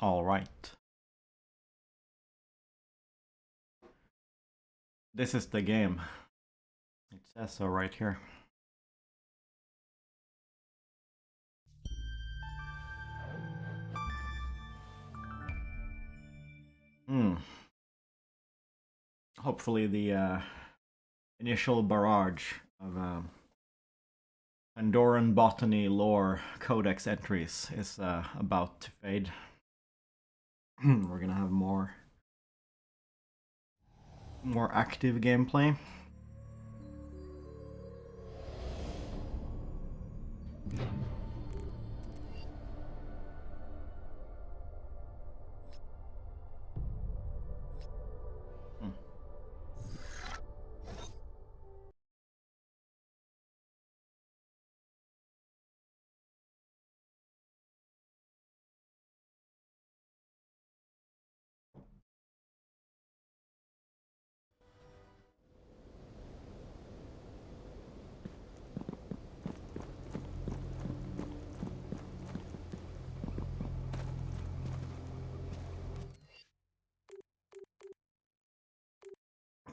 All right. This is the game. It says so right here. Hmm. Hopefully the initial barrage of Pandoran botany lore codex entries is about to fade. We're gonna have more active gameplay.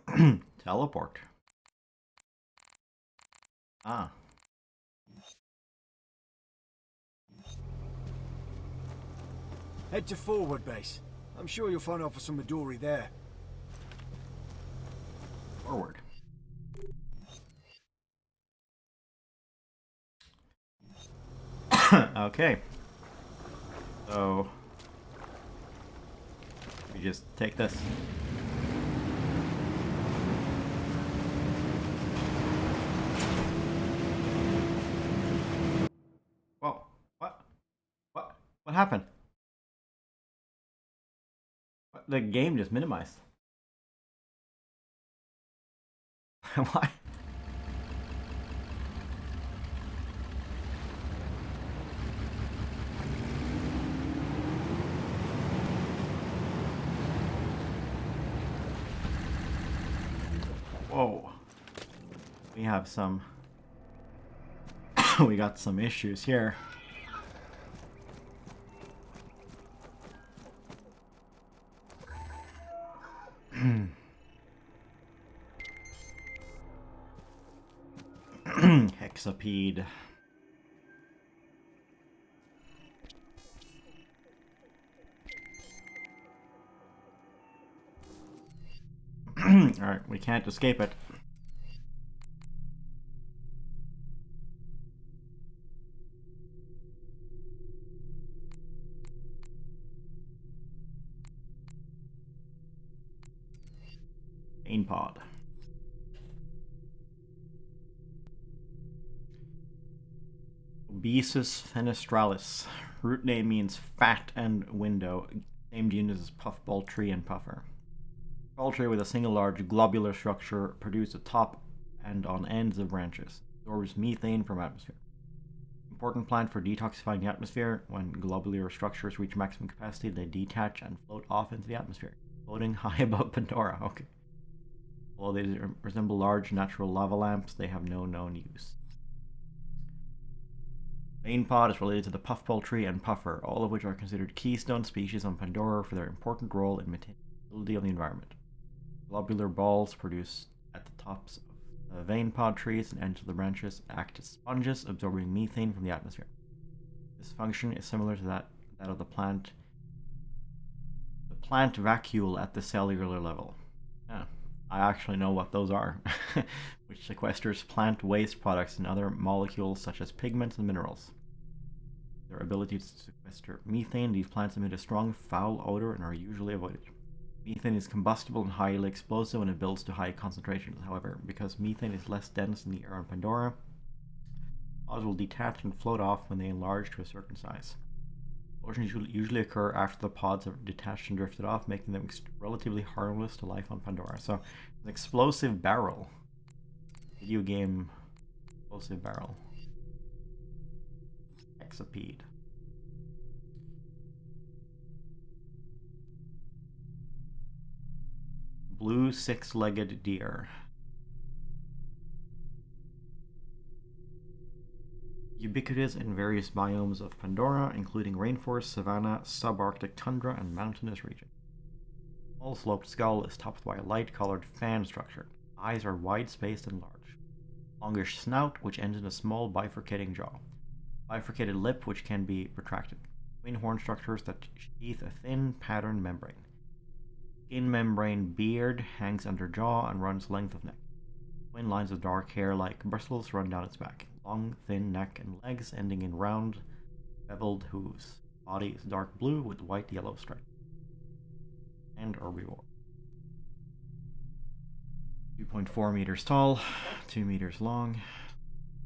Hmm. Teleport. Ah. Head to forward base. I'm sure you'll find Officer Midori there. Forward. Okay. So we just take this. Whoa. What? What happened? The game just minimized. Why? Whoa. We have some... we got some issues here. Hexapede. Alright, we can't escape it. Main pod. Obesus fenestralis. Root name means fat and window. Named units as puffball tree and puffer. Tall tree with a single large globular structure produced atop and on ends of branches. Absorbs methane from atmosphere. Important plant for detoxifying the atmosphere. When globular structures reach maximum capacity, they detach and float off into the atmosphere, floating high above Pandora. Okay. Although they resemble large natural lava lamps, they have no known use. Main pod is related to the puffball tree and puffer, all of which are considered keystone species on Pandora for their important role in maintaining the stability of the environment. Globular balls produced at the tops of the vein pod trees and ends of the branches act as sponges, absorbing methane from the atmosphere. This function is similar to that of the plant vacuole at the cellular level. Yeah, I actually know what those are, which sequesters plant waste products and other molecules such as pigments and minerals. Their ability to sequester methane, these plants emit a strong foul odor and are usually avoided. Methane is combustible and highly explosive when it builds to high concentrations. However, because methane is less dense in the air on Pandora, pods will detach and float off when they enlarge to a certain size. Explosions usually occur after the pods have detached and drifted off, making them relatively harmless to life on Pandora. So, an explosive barrel. Video game explosive barrel. Hexapede. Blue six-legged deer. Ubiquitous in various biomes of Pandora, including rainforest, savanna, subarctic tundra, and mountainous regions. Small sloped skull is topped by a light-colored fan structure. Eyes are wide-spaced and large. Longish snout, which ends in a small bifurcating jaw. Bifurcated lip, which can be retracted. Twin horn structures that sheath a thin, patterned membrane. Skin membrane beard hangs under jaw and runs length of neck. Twin lines of dark hair like bristles run down its back. Long, thin neck and legs ending in round, beveled hooves. Body is dark blue with white-yellow stripes. And herbivore. 2.4 meters tall, 2 meters long.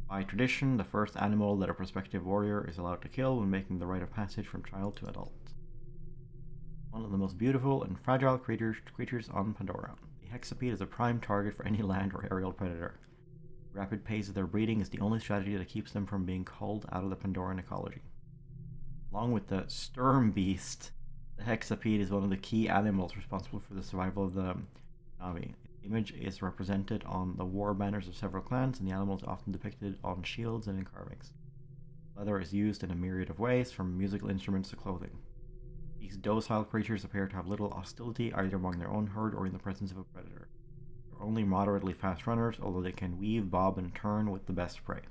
By tradition, the first animal that a prospective warrior is allowed to kill when making the rite of passage from child to adult. One of the most beautiful and fragile creatures on Pandora. The hexapede is a prime target for any land or aerial predator. The rapid pace of their breeding is the only strategy that keeps them from being culled out of the Pandoran ecology. Along with the sturm beast, the hexapede is one of the key animals responsible for the survival of the Na'vi. Its image is represented on the war banners of several clans, and the animal is often depicted on shields and in carvings. Leather is used in a myriad of ways, from musical instruments to clothing. These docile creatures appear to have little hostility either among their own herd or in the presence of a predator. They're only moderately fast runners, although they can weave, bob, and turn with the best prey.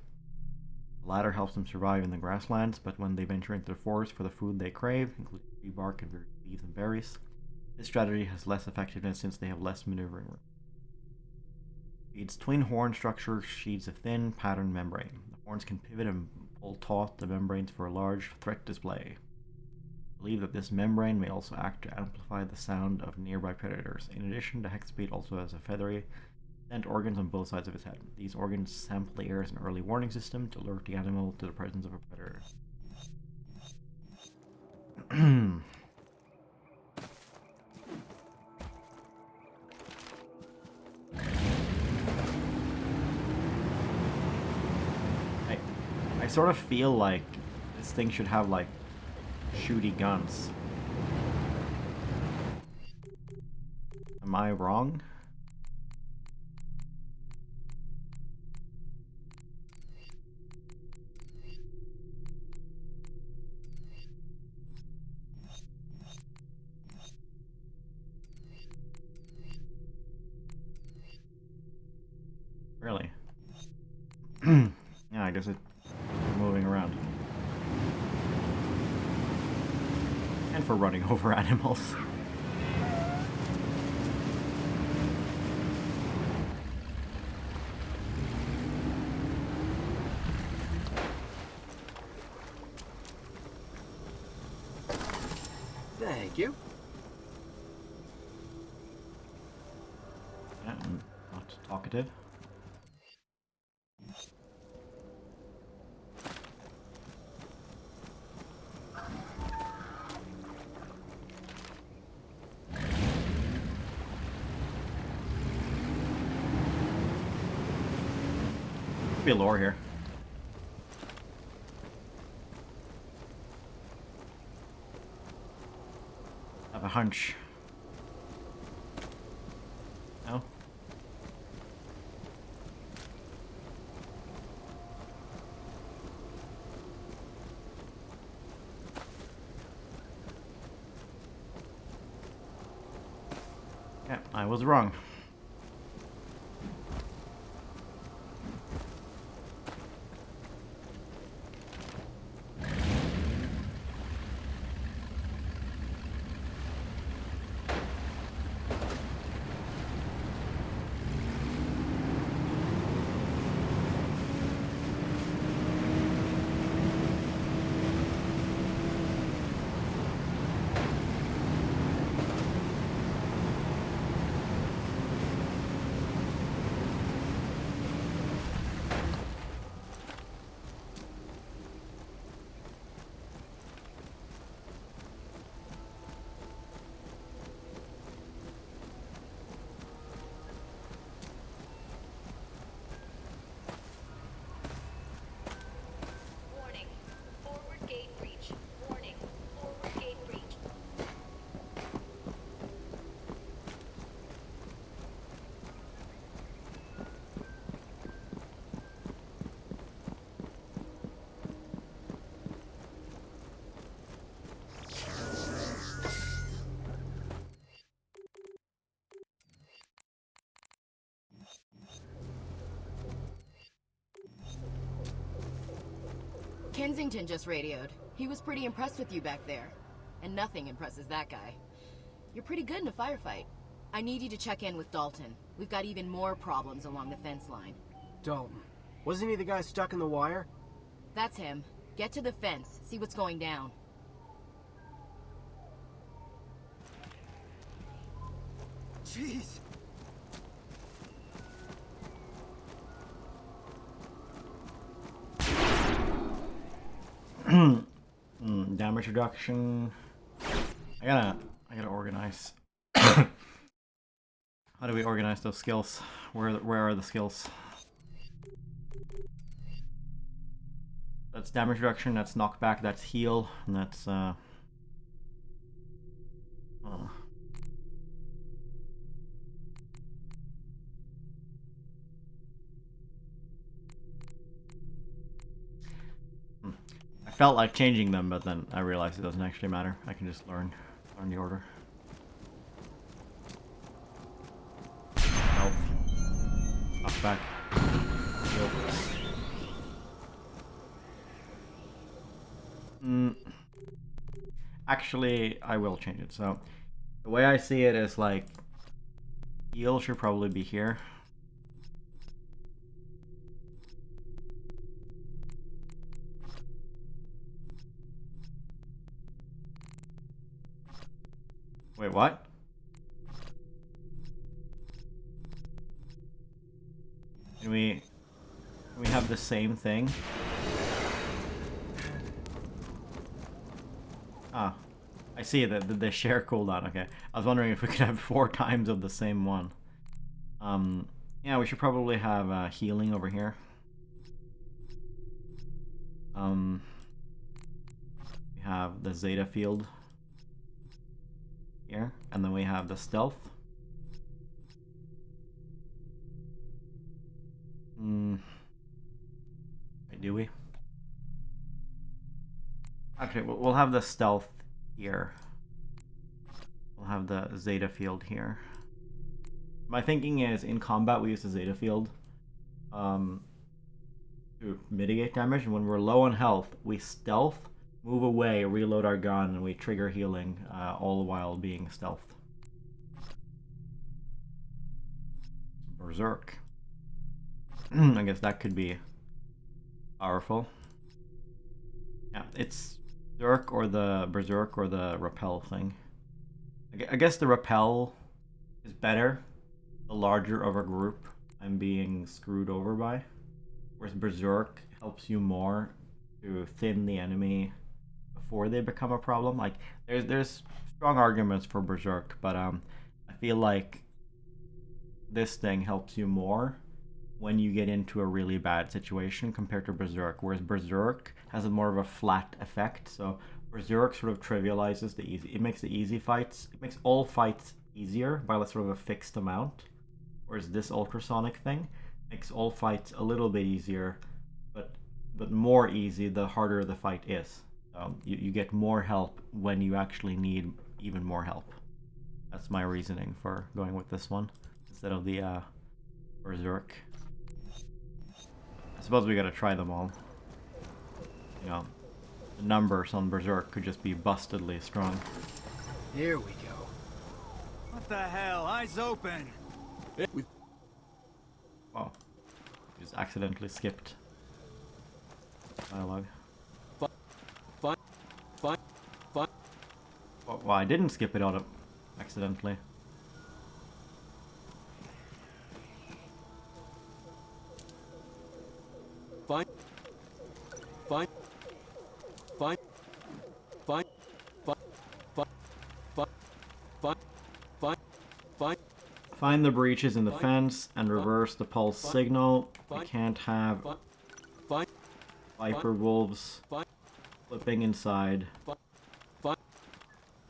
The latter helps them survive in the grasslands, but when they venture into the forest for the food they crave, including tree bark and leaves and berries, this strategy has less effectiveness since they have less maneuvering room. Its twin horn structure sheathes a thin, patterned membrane. The horns can pivot and pull taut the membranes for a large threat display. I believe that this membrane may also act to amplify the sound of nearby predators. In addition, the hexapede also has a feathery scent organs on both sides of its head. These organs sample the air as an early warning system to alert the animal to the presence of a predator. I sort of feel like this thing should have like shooty guns. Am I wrong? Really? Yeah, I guess it's moving around. And for running over animals. Thank you. Yeah, I'm not talkative. Be lore here. I have a hunch. No? Yeah, I was wrong. Kensington just radioed. He was pretty impressed with you back there. And nothing impresses that guy. You're pretty good in a firefight. I need you to check in with Dalton. We've got even more problems along the fence line. Dalton. Wasn't he the guy stuck in the wire? That's him. Get to the fence, see what's going down. Jeez. Damage reduction. I gotta organize. How do we organize those skills? Where are the skills? That's damage reduction, that's knockback, that's heal, and that's I felt like changing them, but then I realized it doesn't actually matter. I can just learn the order. Health. Knockback. Heal. Actually, I will change it. So, the way I see it is like, heal should probably be here. Wait, what? Can we have the same thing? Ah, I see that the share cooldown. Okay, I was wondering if we could have 4 times of the same one. Yeah, we should probably have healing over here. We have the Zeta field here, and then we have the stealth. Wait, do we? Actually, we'll have the stealth here. We'll have the Zeta field here. My thinking is, in combat we use the Zeta field to mitigate damage, and when we're low on health, we stealth, move away, reload our gun, and we trigger healing, all the while being stealth. Berserk. I guess that could be powerful. Yeah, it's Berserk or the repel thing. I guess the repel is better the larger of a group I'm being screwed over by, whereas Berserk helps you more to thin the enemy before they become a problem. Like there's strong arguments for Berserk, but I feel like this thing helps you more when you get into a really bad situation compared to Berserk, whereas Berserk has a more of a flat effect. So Berserk sort of trivializes the easy. It makes the easy fights. It makes all fights easier by sort of a fixed amount. Whereas this ultrasonic thing makes all fights a little bit easier, but more easy the harder the fight is. You get more help when you actually need even more help. That's my reasoning for going with this one instead of the Berserk. I suppose we gotta try them all. You know, the numbers on Berserk could just be bustedly strong. Here we go. What the hell? Eyes open! Wow. Just accidentally skipped dialogue. Well, I didn't skip it out accidentally. Find the breaches in the fence and reverse the pulse signal. We can't have Viper wolves flipping inside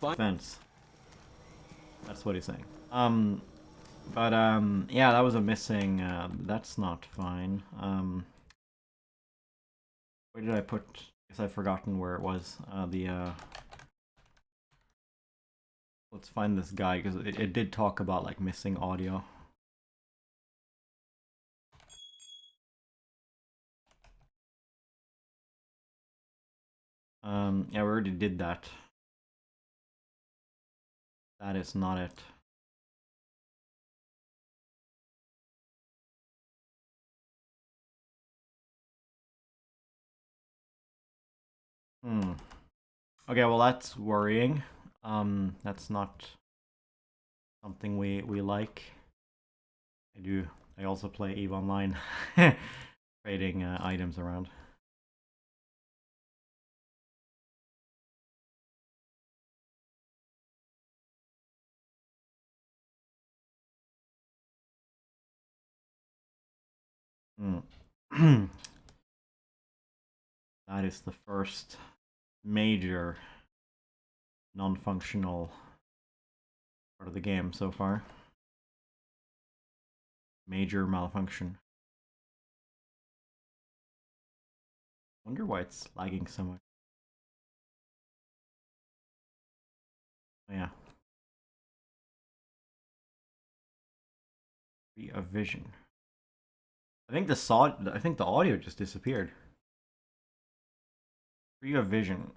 fence. That's what he's saying. Yeah, that was a missing. That's not fine. Where did I put? I guess I've forgotten where it was. Let's find this guy because it did talk about like missing audio. Yeah, we already did that. That is not it. Hmm. Okay, well that's worrying. That's not something we like. I do. I also play EVE Online, trading items around. Hmm. That is the first major non-functional part of the game so far. Major malfunction. Wonder why it's lagging so much. Oh, yeah. Tree of Vision. I think the audio just disappeared. Tree of Vision.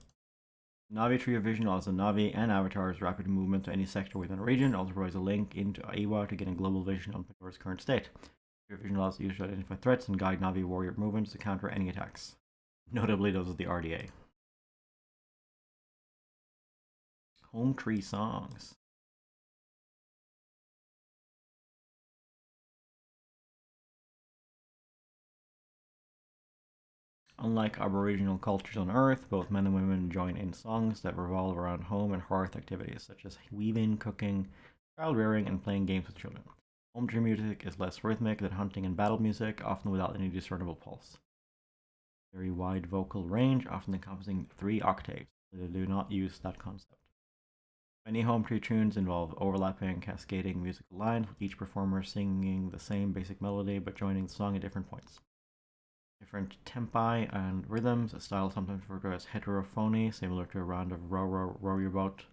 Navi Tree of Vision allows the Navi and Avatar's rapid movement to any sector within a region. Also provides a link into Iwa to getting global vision on Pandora's current state. Tree of Vision allows the user to identify threats and guide Navi warrior movements to counter any attacks. Notably, those of the RDA. Home Tree songs. Unlike Aboriginal cultures on Earth, both men and women join in songs that revolve around home and hearth activities such as weaving, cooking, child rearing, and playing games with children. Home tree music is less rhythmic than hunting and battle music, often without any discernible pulse. Very wide vocal range, often encompassing 3 octaves. They do not use that concept. Many home tree tunes involve overlapping, cascading musical lines, with each performer singing the same basic melody but joining the song at different points. Different tempi and rhythms, a style sometimes referred to as heterophony, similar to a round of row your boat.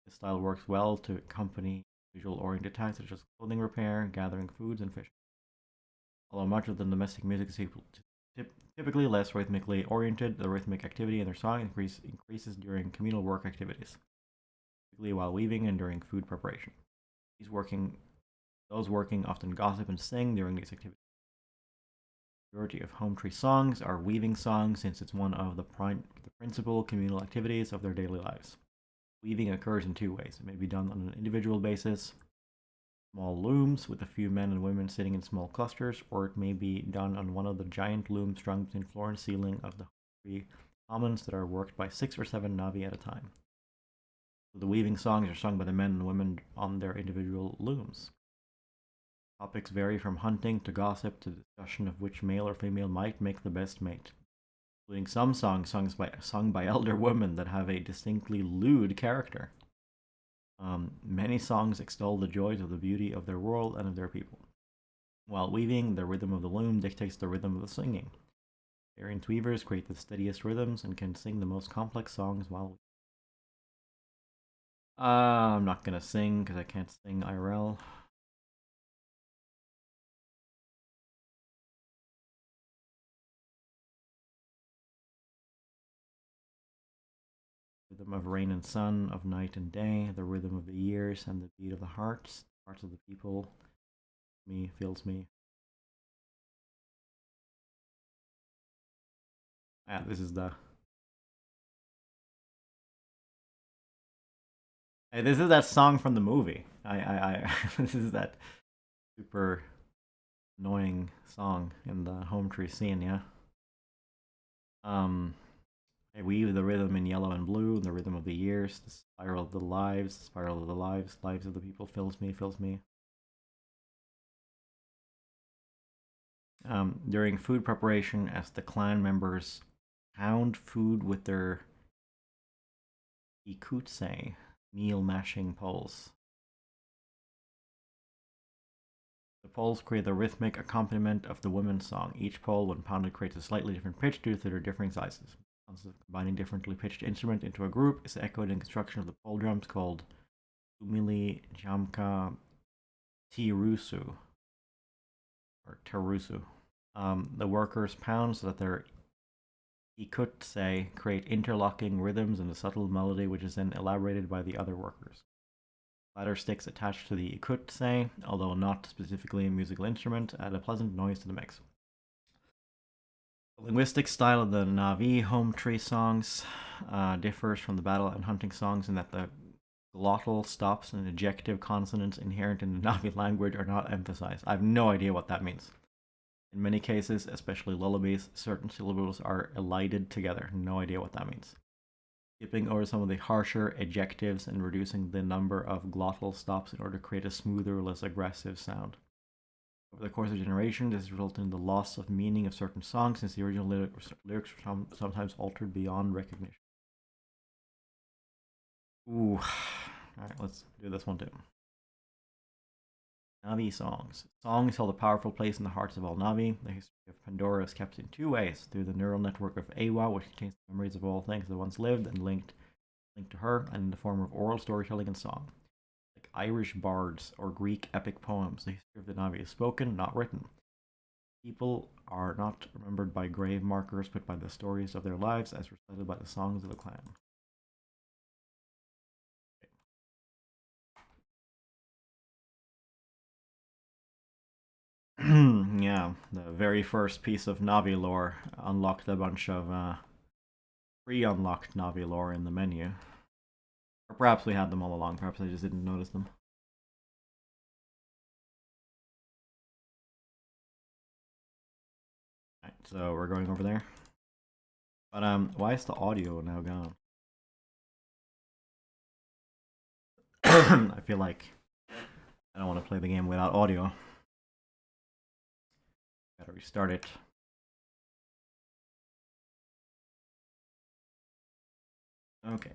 This style works well to accompany visual-oriented tasks such as clothing repair, gathering foods, and fishing. Although much of the domestic music is typically less rhythmically oriented, the rhythmic activity in their song increases during communal work activities, typically while weaving and during food preparation. Those working often gossip and sing during these activities. The majority of home tree songs are weaving songs since it's one of the principal communal activities of their daily lives. Weaving occurs in 2 ways. It may be done on an individual basis, small looms with a few men and women sitting in small clusters, or it may be done on one of the giant looms strung between floor and ceiling of the tree commons that are worked by 6 or 7 Navi at a time. So the weaving songs are sung by the men and women on their individual looms. Topics vary from hunting to gossip to discussion of which male or female might make the best mate, including some songs sung by elder women that have a distinctly lewd character. Many songs extol the joys of the beauty of their world and of their people. While weaving, the rhythm of the loom dictates the rhythm of the singing. Experienced weavers create the steadiest rhythms and can sing the most complex songs while. I'm not gonna sing because I can't sing IRL. Rhythm of rain and sun, of night and day, the rhythm of the years and the beat of the hearts of the people. Me feels me. Yeah, this is the. Hey, this is that song from the movie. This is that super annoying song in the home tree scene. Yeah. I weave the rhythm in yellow and blue, and the rhythm of the years, the spiral of the lives, lives of the people fills me. During food preparation, as the clan members pound food with their ikutse, meal mashing poles. The poles create the rhythmic accompaniment of the women's song. Each pole, when pounded, creates a slightly different pitch due to their differing sizes. The concept of combining differently pitched instruments into a group is echoed in construction of the pole drums called Umili Jamka Tirusu or Terusu. The workers pound so that their ikutse create interlocking rhythms and a subtle melody which is then elaborated by the other workers. Ladder sticks attached to the ikutse, although not specifically a musical instrument, add a pleasant noise to the mix. The linguistic style of the Navi home tree songs differs from the battle and hunting songs in that the glottal stops and ejective consonants inherent in the Navi language are not emphasized. I have no idea what that means. In many cases, especially lullabies, certain syllables are elided together. No idea what that means. Skipping over some of the harsher ejectives and reducing the number of glottal stops in order to create a smoother, less aggressive sound. Over the course of generations, this has resulted in the loss of meaning of certain songs since the original lyrics were sometimes altered beyond recognition. Ooh. Alright, let's do this one too. Navi songs. Songs hold a powerful place in the hearts of all Navi. The history of Pandora is kept in two ways: through the neural network of Awa, which contains memories of all things that once lived and linked to her, and in the form of oral storytelling and song. Like Irish bards or Greek epic poems, the history of the Navi is spoken, not written. People are not remembered by grave markers, but by the stories of their lives as recited by the songs of the clan. Yeah, the very first piece of Navi lore unlocked a bunch of pre-unlocked Navi lore in the menu. Or perhaps we had them all along, perhaps I just didn't notice them. Alright, so we're going over there. But why is the audio now gone? I feel like I don't want to play the game without audio. Gotta restart it. Okay.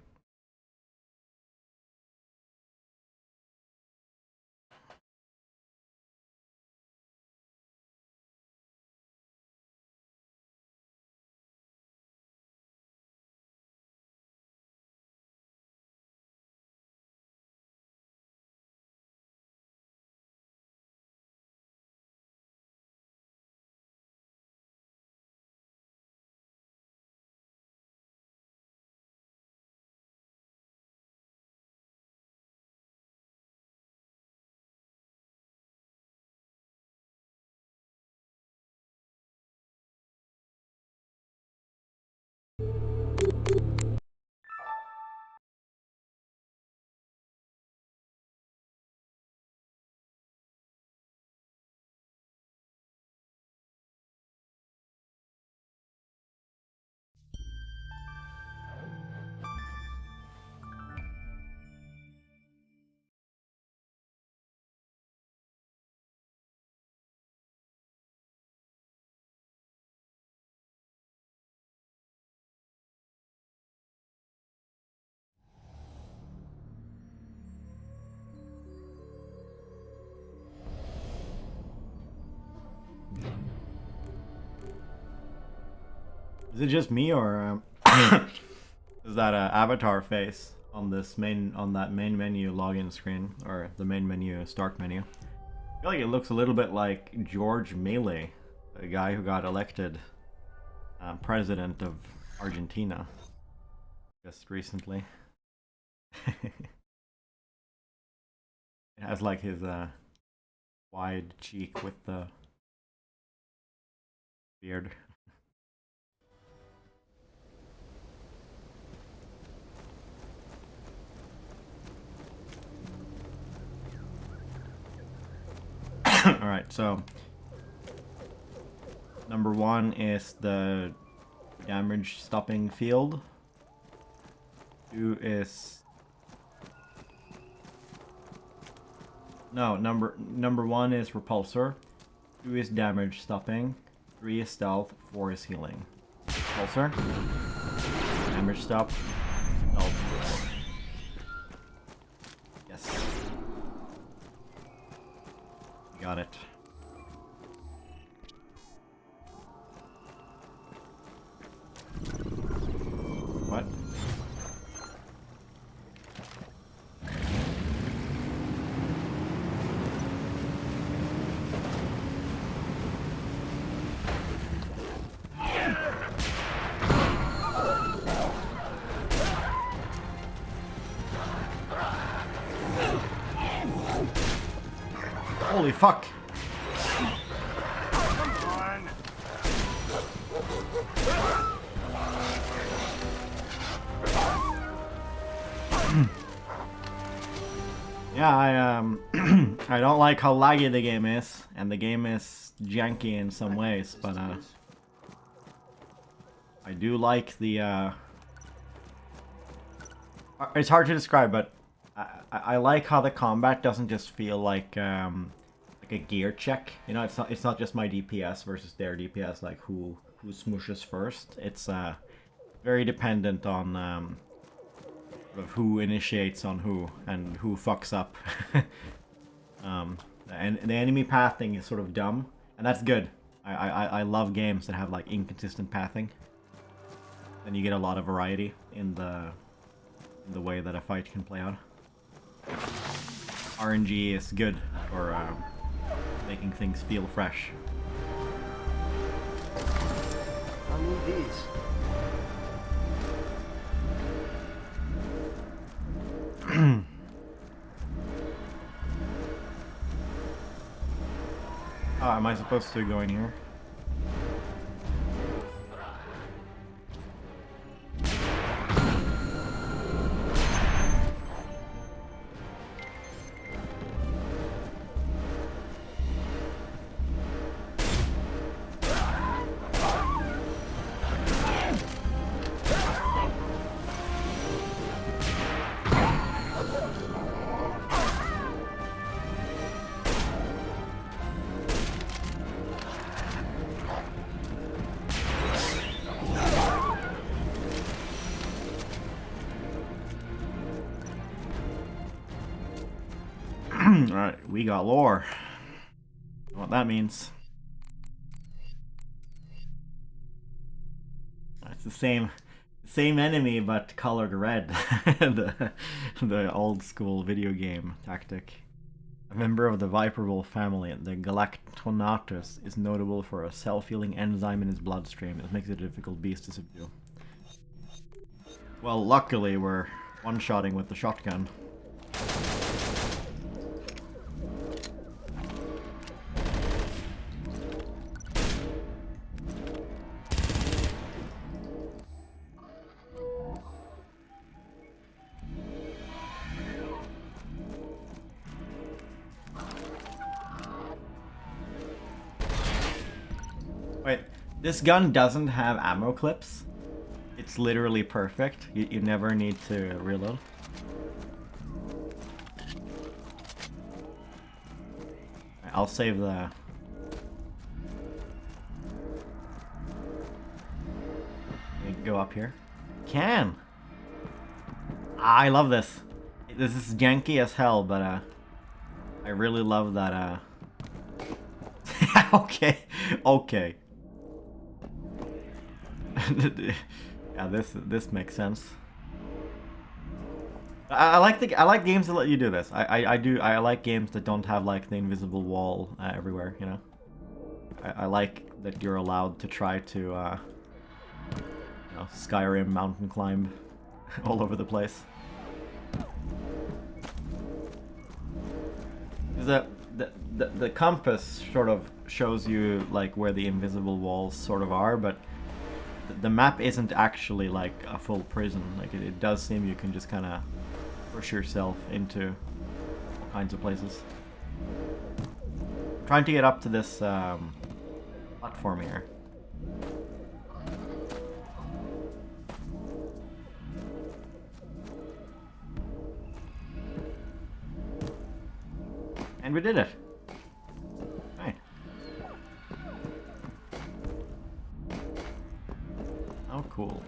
Is it just me, or is that an avatar face on that main menu login screen, or the main menu start menu? I feel like it looks a little bit like George Milei, the guy who got elected president of Argentina just recently. It has like his wide cheek with the beard. Alright, so number 1 is the damage stopping field. 2 is number 1 is repulsor. 2 is damage stopping. 3 is stealth. 4 is healing. Repulsor, damage stop, stealth. Yes. Got it. What? Holy fuck! Yeah, I don't like how laggy the game is, and the game is janky in some ways, but I do like the it's hard to describe, but I like how the combat doesn't just feel like a gear check. You know, it's not just my DPS versus their DPS, like who smooshes first. It's very dependent on sort of who initiates on who and who fucks up. And the enemy pathing is sort of dumb, and that's good. I love games that have like inconsistent pathing. Then you get a lot of variety in the way that a fight can play out. RNG is good for making things feel fresh. I'll need these. Am I supposed to go in here? Alright, we got lore. What that means. It's the same enemy but colored red. the old school video game tactic. A member of the Viperable family, the Galactonatus, is notable for a self-healing enzyme in his bloodstream that makes it a difficult beast to subdue. Well, luckily we're one-shotting with the shotgun. Wait, this gun doesn't have ammo clips. It's literally perfect. You never need to reload. I'll save the... Go up here. Can! I love this. This is janky as hell, but I really love that okay. Yeah, this makes sense. I like games that let you do this. I like games that don't have like the invisible wall everywhere, you know. I like that you're allowed to try to you know, Skyrim mountain climb all over the place. The compass sort of shows you like where the invisible walls sort of are, but the map isn't actually like a full prison. Like it does seem you can just kind of push yourself into all kinds of places. I'm trying to get up to this platform here. And we did it. Right. Oh, cool.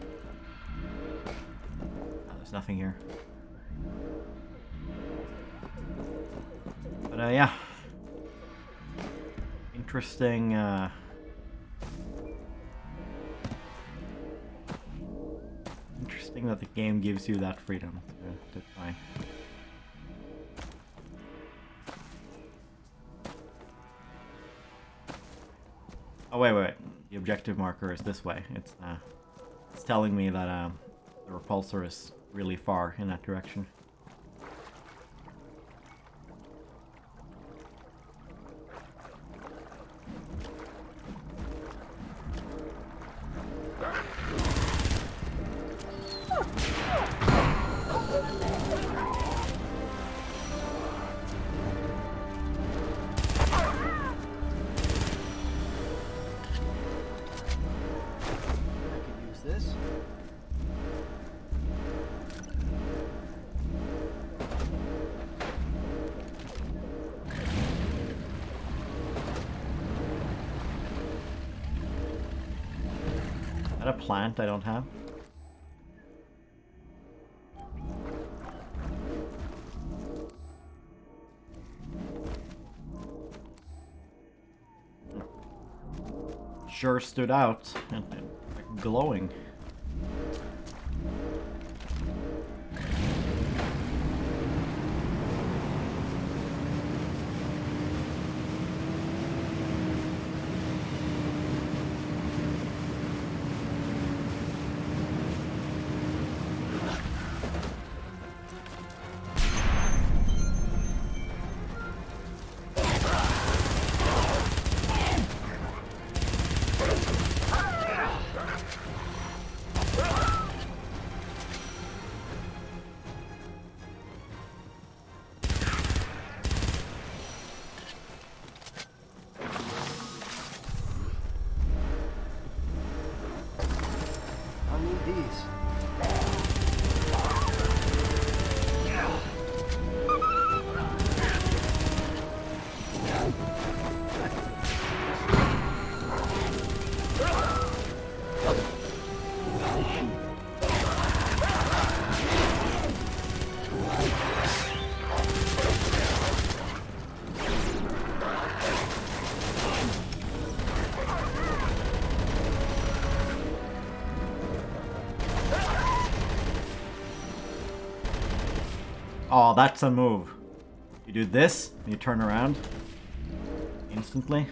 Oh, there's nothing here. But yeah. Interesting. Interesting that the game gives you that freedom to try. Oh wait. The objective marker is this way. It's telling me that the repulsor is really far in that direction. that a plant I don't have? Sure stood out and like glowing. I'll need these. Oh, that's a move. You do this, and you turn around instantly.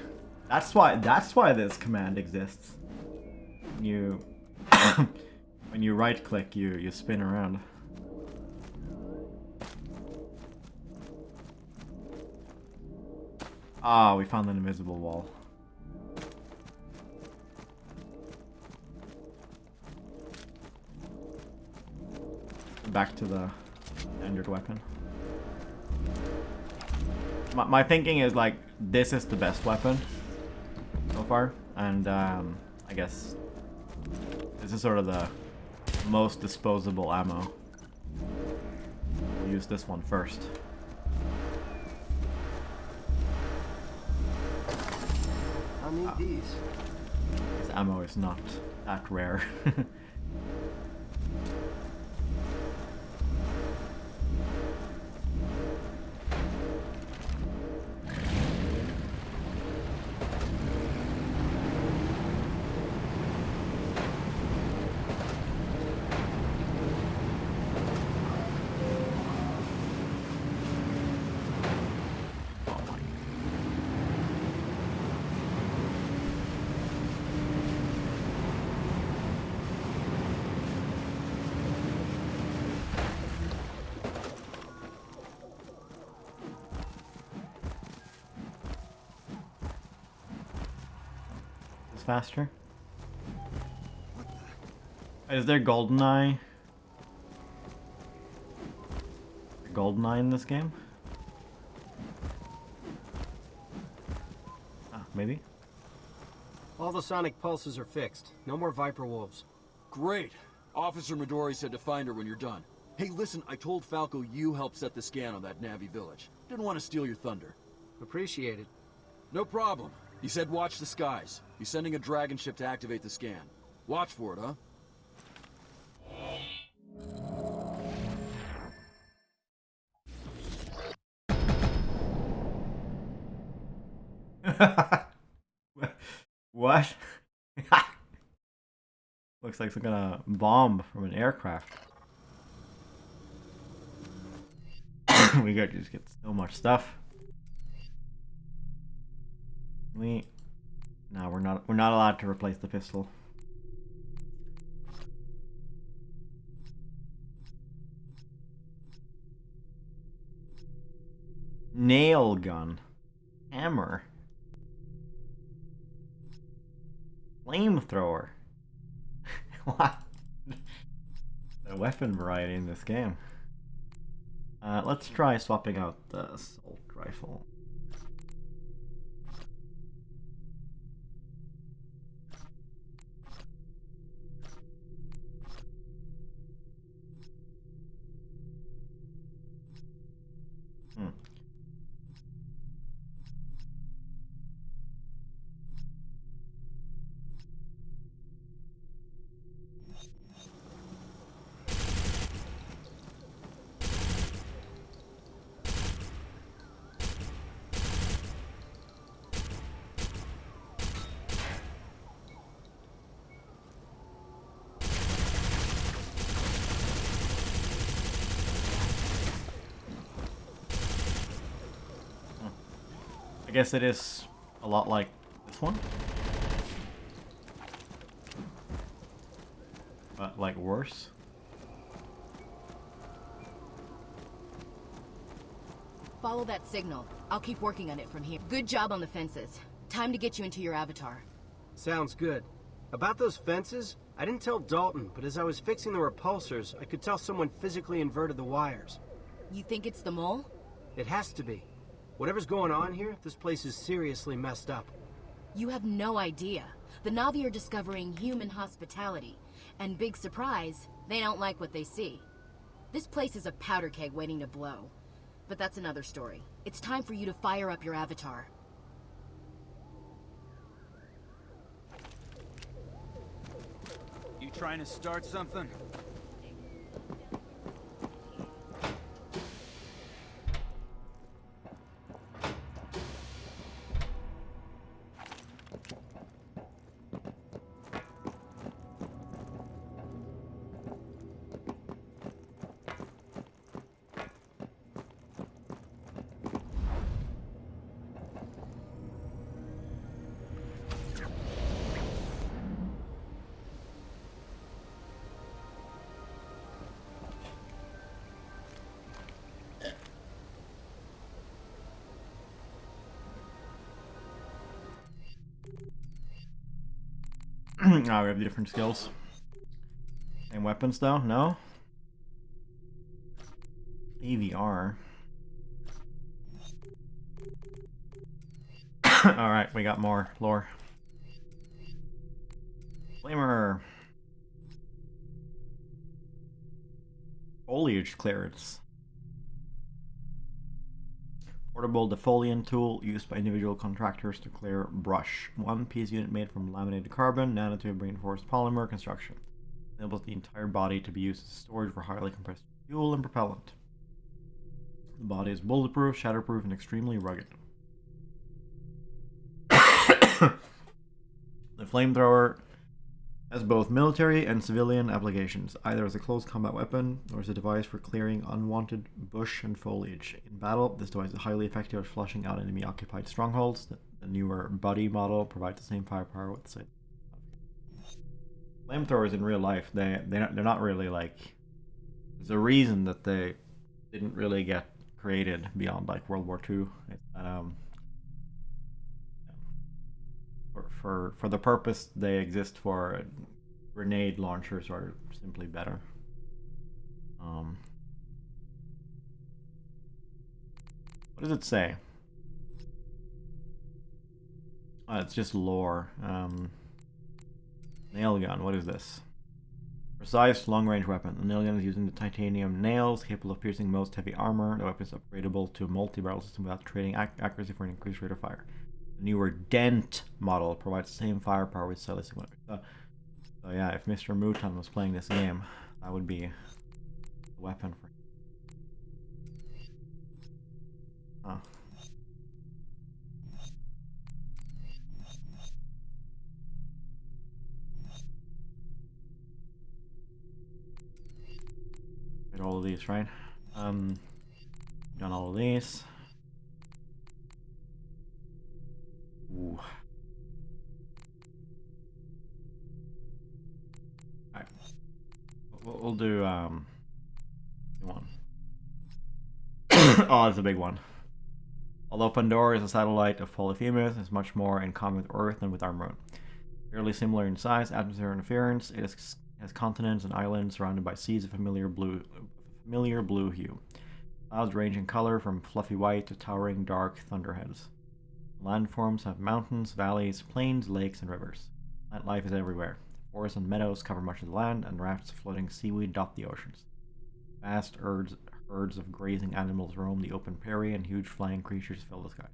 That's why this command exists. You when you right click, you spin around. Ah, we found an invisible wall. Back to the standard weapon. My thinking is like this is the best weapon so far, and I guess this is sort of the most disposable ammo. We'll use this one first. I'll need these. This ammo is not that rare. Faster. Is there GoldenEye? GoldenEye in this game? Ah, maybe. All the sonic pulses are fixed. No more Viper Wolves. Great. Officer Midori said to find her when you're done. Hey, listen, I told Falco you helped set the scan on that Navi village. Didn't want to steal your thunder. Appreciate it. No problem. He said watch the skies. He's sending a dragon ship to activate the scan. Watch for it, huh? What? Looks like some kind of bomb from an aircraft. We got to just get so much stuff. No, we're not allowed to replace the pistol. Nail gun. Hammer. Flamethrower. What? The weapon variety in this game. Let's try swapping out the assault rifle. I guess it is a lot like this one. But like worse. Follow that signal. I'll keep working on it from here. Good job on the fences. Time to get you into your avatar. Sounds good. About those fences, I didn't tell Dalton, but as I was fixing the repulsors, I could tell someone physically inverted the wires. You think it's the mole? It has to be. Whatever's going on here, this place is seriously messed up. You have no idea. The Na'vi are discovering human hospitality. And big surprise, they don't like what they see. This place is a powder keg waiting to blow. But that's another story. It's time for you to fire up your avatar. You trying to start something? Oh, we have the different skills. Same weapons though? No? AVR. Alright, we got more lore. Flamer. Foliage clearance. Portable defoliant tool used by individual contractors to clear brush. One-piece unit made from laminated carbon, nanotube reinforced polymer construction. Enables the entire body to be used as storage for highly compressed fuel and propellant. The body is bulletproof, shatterproof, and extremely rugged. The flamethrower has both military and civilian applications, either as a close combat weapon or as a device for clearing unwanted bush and foliage. In battle, this device is highly effective at flushing out enemy-occupied strongholds. The newer Buddy model provides the same firepower with the same. Flamethrowers in real life, they're not really like. There's a reason that they didn't really get created beyond like World War II. It's that for the purpose they exist for, grenade launchers are simply better. What does it say? Oh, it's just lore. Nail gun, what is this? Precise long-range weapon. The nail gun is using the titanium nails, capable of piercing most heavy armor. The weapon is upgradable to a multi-barrel system without trading accuracy for an increased rate of fire. The newer Dent model provides the same firepower with slightly similar. So yeah, if Mr. Mouton was playing this game, that would be the weapon for him. Huh. Did all of these, right? Done all of these. Ooh. Alright. We'll do one. Oh, that's a big one. Although Pandora is a satellite of Polyphemus, it's much more in common with Earth than with our moon. Fairly similar in size, atmosphere, and appearance, it has continents and islands surrounded by seas of familiar blue hue. Clouds range in color from fluffy white to towering dark thunderheads. Landforms have mountains, valleys, plains, lakes, and rivers. Plant life is everywhere. Forests and meadows cover much of the land, and rafts of floating seaweed dot the oceans. Vast herds of grazing animals roam the open prairie, and huge flying creatures fill the sky.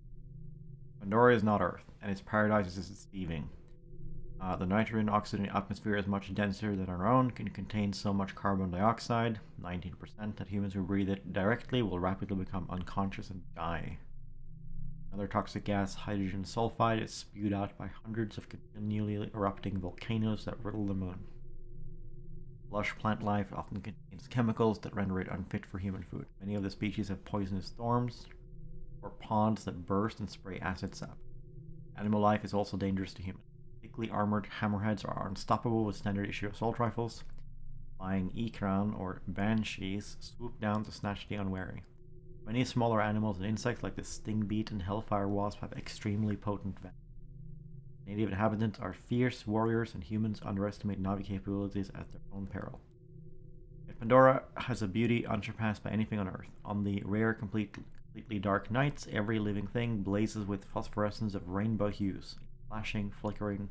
Pandora is not Earth, and its paradise is deceiving. The nitrogen oxygen atmosphere is much denser than our own, can contain so much carbon dioxide, 19%, that humans who breathe it directly will rapidly become unconscious and die. Another toxic gas, hydrogen sulfide, is spewed out by hundreds of continually erupting volcanoes that riddle the moon. Lush plant life often contains chemicals that render it unfit for human food. Many of the species have poisonous thorns or ponds that burst and spray acid sap. Animal life is also dangerous to humans. Thickly armored hammerheads are unstoppable with standard issue assault rifles. Flying ikran or banshees swoop down to snatch the unwary. Many smaller animals and insects like the stingbeat and hellfire wasp have extremely potent venom. Native inhabitants are fierce warriors, and humans underestimate Navi capabilities at their own peril. Yet Pandora has a beauty unsurpassed by anything on Earth. On the rare, completely dark nights, every living thing blazes with phosphorescence of rainbow hues, a flashing, flickering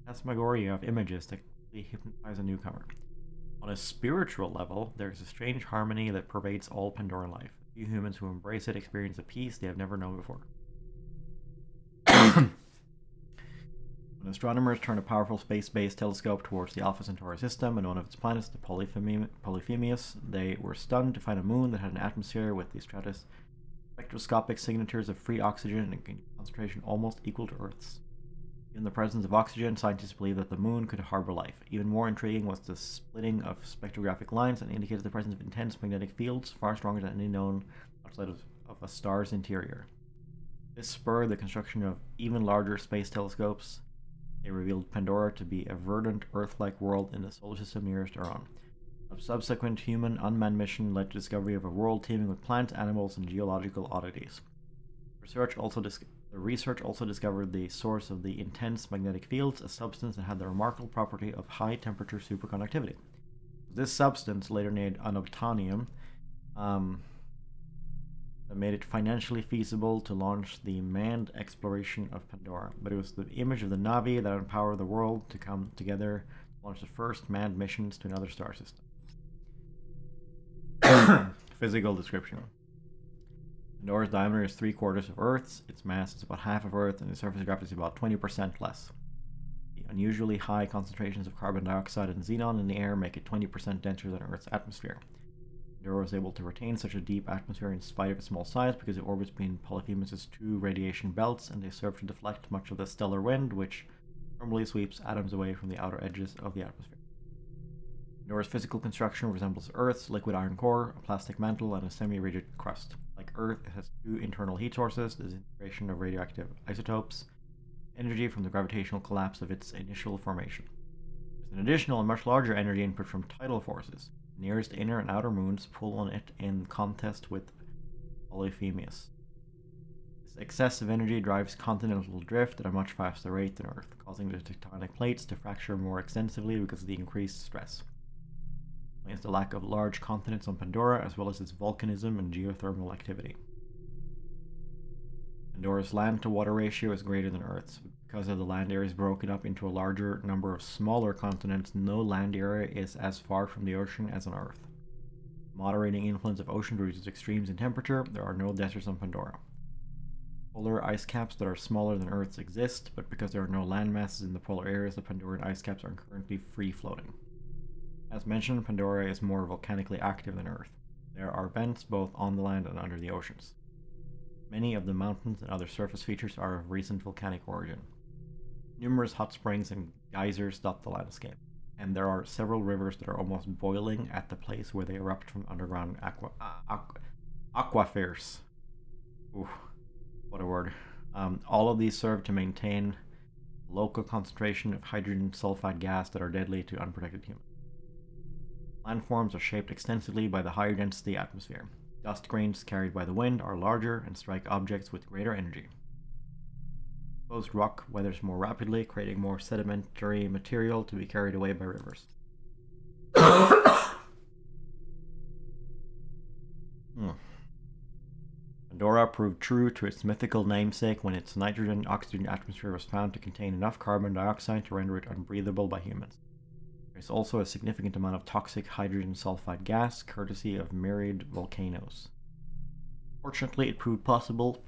phantasmagoria of images that completely hypnotize a newcomer. On a spiritual level, there is a strange harmony that pervades all Pandoran life. Few humans who embrace it experience a peace they have never known before. When astronomers turn a powerful space-based telescope towards the Alpha Centauri system and one of its planets, the Polyphemus, they were stunned to find a moon that had an atmosphere with the spectroscopic signatures of free oxygen and a concentration almost equal to Earth's. In the presence of oxygen, scientists believed that the moon could harbor life. Even more intriguing was the splitting of spectrographic lines that indicated the presence of intense magnetic fields, far stronger than any known outside of a star's interior. This spurred the construction of even larger space telescopes. They revealed Pandora to be a verdant, Earth-like world in the solar system nearest our own. A subsequent human unmanned mission led to discovery of a world teeming with plants, animals, and geological oddities. The research also discovered the source of the intense magnetic fields, a substance that had the remarkable property of high-temperature superconductivity. This substance, later named unobtainium, that made it financially feasible to launch the manned exploration of Pandora. But it was the image of the Navi that empowered the world to come together to launch the first manned missions to another star system. Physical description. Pandora's diameter is 3/4 of Earth's, its mass is about half of Earth, and the surface gravity is about 20% less. The unusually high concentrations of carbon dioxide and xenon in the air make it 20% denser than Earth's atmosphere. Pandora was able to retain such a deep atmosphere in spite of its small size because it orbits between Polyphemus' two radiation belts, and they serve to deflect much of the stellar wind, which normally sweeps atoms away from the outer edges of the atmosphere. Pandora's physical construction resembles Earth's liquid iron core, a plastic mantle, and a semi-rigid crust. Like Earth, it has two internal heat sources: the disintegration of radioactive isotopes, energy from the gravitational collapse of its initial formation. There's an additional and much larger energy input from tidal forces. The nearest inner and outer moons pull on it in contest with Polyphemus. This excessive energy drives continental drift at a much faster rate than Earth, causing the tectonic plates to fracture more extensively because of the increased stress. It's the lack of large continents on Pandora, as well as its volcanism and geothermal activity. Pandora's land-to-water ratio is greater than Earth's. Because of the land area is broken up into a larger number of smaller continents, no land area is as far from the ocean as on Earth. Moderating influence of ocean reaches extremes in temperature, there are no deserts on Pandora. Polar ice caps that are smaller than Earth's exist, but because there are no land masses in the polar areas, the Pandoran ice caps are currently free-floating. As mentioned, Pandora is more volcanically active than Earth. There are vents both on the land and under the oceans. Many of the mountains and other surface features are of recent volcanic origin. Numerous hot springs and geysers dot the landscape, and there are several rivers that are almost boiling at the place where they erupt from underground aquifers. Ooh, what a word. All of these serve to maintain local concentration of hydrogen sulfide gas that are deadly to unprotected humans. Landforms are shaped extensively by the higher density atmosphere. Dust grains carried by the wind are larger and strike objects with greater energy. Exposed rock weathers more rapidly, creating more sedimentary material to be carried away by rivers. Pandora proved true to its mythical namesake when its nitrogen-oxygen atmosphere was found to contain enough carbon dioxide to render it unbreathable by humans. There is also a significant amount of toxic hydrogen sulfide gas, courtesy of myriad volcanoes. Fortunately, it proved possible to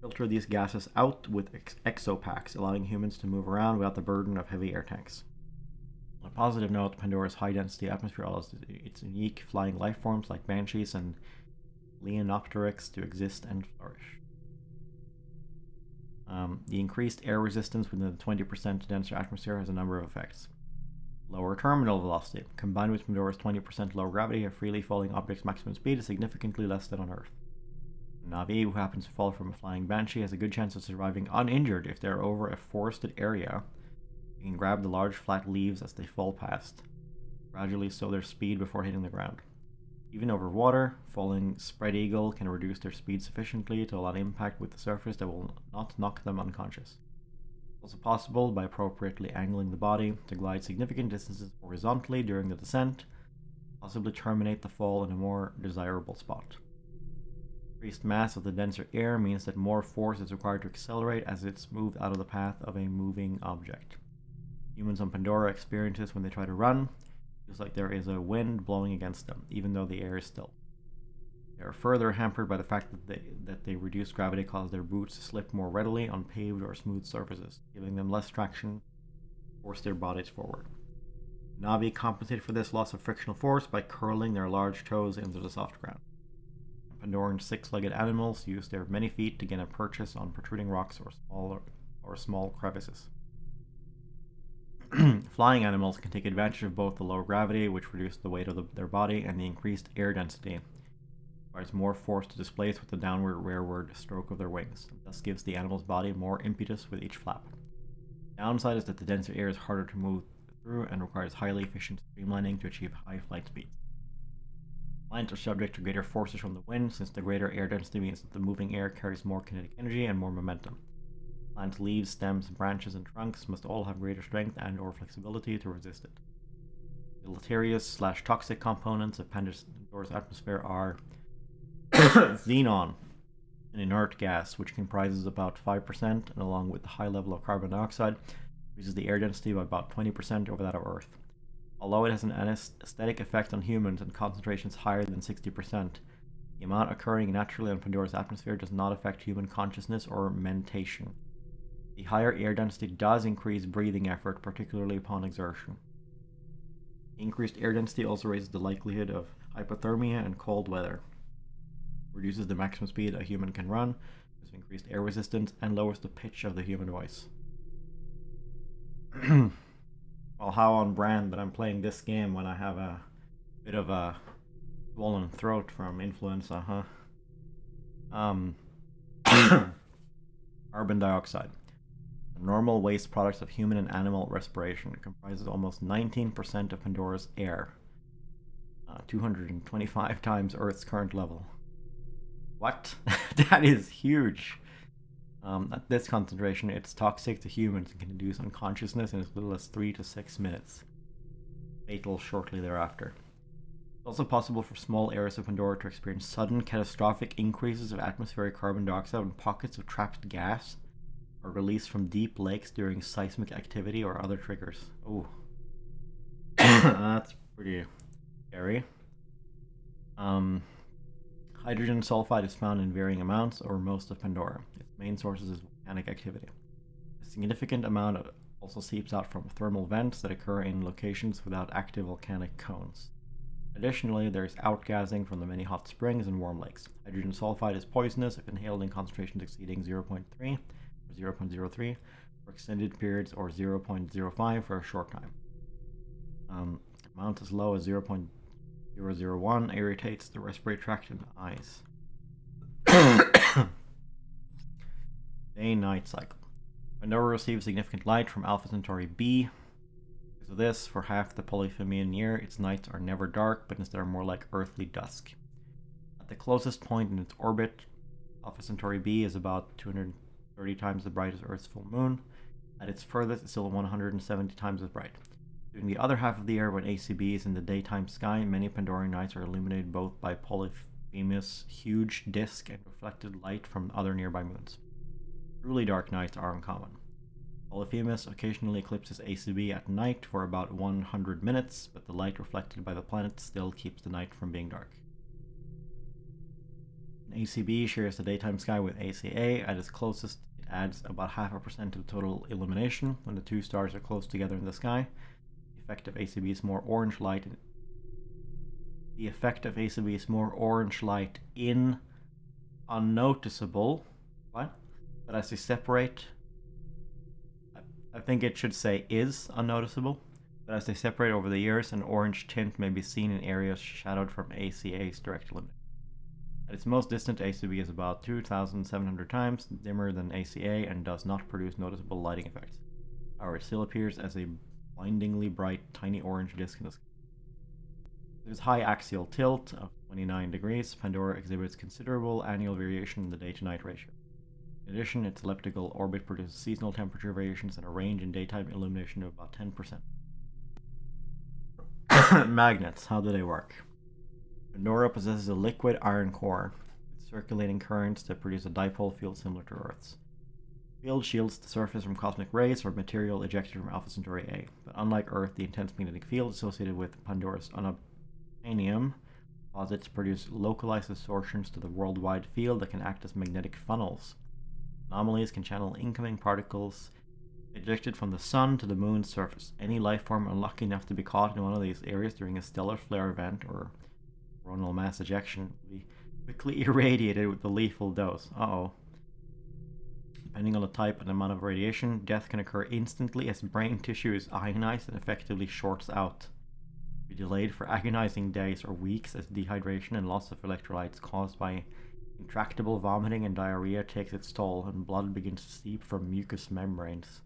filter these gases out with exopacks, allowing humans to move around without the burden of heavy air tanks. On a positive note, Pandora's high-density atmosphere allows its unique flying life forms like banshees and Leonopteryx to exist and flourish. The increased air resistance within the 20% denser atmosphere has a number of effects. Lower terminal velocity. Combined with Pandora's 20% low gravity, a freely falling object's maximum speed is significantly less than on Earth. A Navi who happens to fall from a flying banshee has a good chance of surviving uninjured if they're over a forested area. They can grab the large flat leaves as they fall past, gradually slow their speed before hitting the ground. Even over water, falling spread eagle can reduce their speed sufficiently to allow impact with the surface that will not knock them unconscious. It's also possible, by appropriately angling the body, to glide significant distances horizontally during the descent, possibly terminate the fall in a more desirable spot. Increased mass of the denser air means that more force is required to accelerate as it's moved out of the path of a moving object. Humans on Pandora experience this when they try to run. It feels like there is a wind blowing against them, even though the air is still. They are further hampered by the fact that they reduced gravity causes their boots to slip more readily on paved or smooth surfaces, giving them less traction to force their bodies forward. Navi compensate for this loss of frictional force by curling their large toes into the soft ground. Pandoran six-legged animals use their many feet to gain a purchase on protruding rocks or small crevices. Flying animals can take advantage of both the lower gravity, which reduces the weight of their body, and the increased air density, requires more force to displace with the downward rearward stroke of their wings, and thus gives the animal's body more impetus with each flap. The downside is that the denser air is harder to move through and requires highly efficient streamlining to achieve high flight speeds. Flights are subject to greater forces from the wind, since the greater air density means that the moving air carries more kinetic energy and more momentum. Plant leaves, stems, branches, and trunks must all have greater strength and or flexibility to resist it. Deleterious/toxic components of Pandora's atmosphere are xenon, an inert gas which comprises about 5%, and along with the high level of carbon dioxide, increases the air density by about 20% over that of Earth. Although it has an anesthetic effect on humans and concentrations higher than 60%, the amount occurring naturally on Pandora's atmosphere does not affect human consciousness or mentation. The higher air density does increase breathing effort, particularly upon exertion. Increased air density also raises the likelihood of hypothermia and cold weather, reduces the maximum speed a human can run, with increased air resistance, and lowers the pitch of the human voice. Well, how on brand that I'm playing this game when I have a bit of a swollen throat from influenza, huh? Carbon dioxide. The normal waste products of human and animal respiration comprises almost 19% of Pandora's air, 225 times Earth's current level. What? That is huge. At this concentration, it's toxic to humans and can induce unconsciousness in as little as 3 to 6 minutes. Fatal shortly thereafter. It's also possible for small areas of Pandora to experience sudden, catastrophic increases of atmospheric carbon dioxide when pockets of trapped gas are released from deep lakes during seismic activity or other triggers. Oh. That's pretty scary. Hydrogen sulfide is found in varying amounts over most of Pandora. Its main source is volcanic activity. A significant amount also seeps out from thermal vents that occur in locations without active volcanic cones. Additionally, there is outgassing from the many hot springs and warm lakes. Hydrogen sulfide is poisonous if inhaled in concentrations exceeding 0.3 or 0.03 for extended periods, or 0.05 for a short time. Amounts as low as 0.001 irritates the respiratory tract and eyes. Day-night cycle. Pandora receives significant light from Alpha Centauri B. Because of this, for half the Polyphemian year, its nights are never dark, but instead are more like earthly dusk. At the closest point in its orbit, Alpha Centauri B is about 230 times as bright as Earth's full moon. At its furthest, it's still 170 times as bright. During the other half of the year, when ACB is in the daytime sky, many Pandorian nights are illuminated both by Polyphemus' huge disk and reflected light from other nearby moons. Truly dark nights are uncommon. Polyphemus occasionally eclipses ACB at night for about 100 minutes, but the light reflected by the planet still keeps the night from being dark. ACB shares the daytime sky with ACA. At its closest, it adds about 0.5% to the total illumination. When the two stars are close together in the sky, the effect of ACB is more orange light in unnoticeable. What? But as they separate, I think it should say is unnoticeable. But as they separate over the years, an orange tint may be seen in areas shadowed from ACA's direct illumination. At its most distant, ACB is about 2,700 times dimmer than ACA and does not produce noticeable lighting effects. However, it still appears as a blindingly bright, tiny orange disk in the sky. With its high axial tilt of 29 degrees, Pandora exhibits considerable annual variation in the day-to-night ratio. In addition, its elliptical orbit produces seasonal temperature variations and a range in daytime illumination of about 10%. Magnets, how do they work? Pandora possesses a liquid iron core with circulating currents that produce a dipole field similar to Earth's. The field shields the surface from cosmic rays or material ejected from Alpha Centauri A, but unlike Earth, the intense magnetic field associated with Pandora's unobtainium deposits produce localized distortions to the worldwide field that can act as magnetic funnels. Anomalies can channel incoming particles ejected from the sun to the moon's surface. Any life form unlucky enough to be caught in one of these areas during a stellar flare event or coronal mass ejection will be quickly irradiated with the lethal dose. Depending on the type and amount of radiation, death can occur instantly as brain tissue is ionized and effectively shorts out. Be delayed for agonizing days or weeks as dehydration and loss of electrolytes caused by intractable vomiting and diarrhea takes its toll and blood begins to seep from mucous membranes.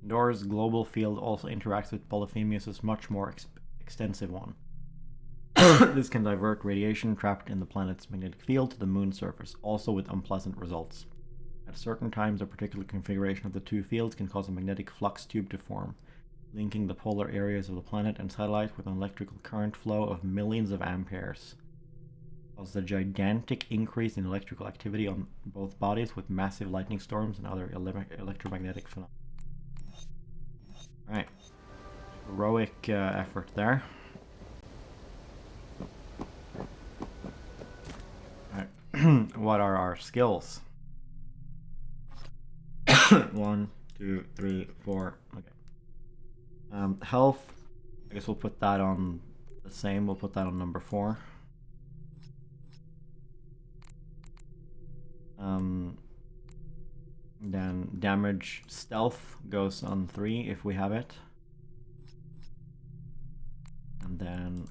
Pandora's global field also interacts with Polyphemus' much more extensive one. This can divert radiation trapped in the planet's magnetic field to the moon's surface, also with unpleasant results. At certain times, a particular configuration of the two fields can cause a magnetic flux tube to form, linking the polar areas of the planet and satellite with an electrical current flow of millions of amperes. Causes a gigantic increase in electrical activity on both bodies with massive lightning storms and other electromagnetic phenomena. Alright. Heroic effort there. Alright. What are our skills? 1, 2, 3, 4. Okay. Health. I guess we'll put that on the same. We'll put that on number 4. Then damage stealth goes on 3 if we have it. And then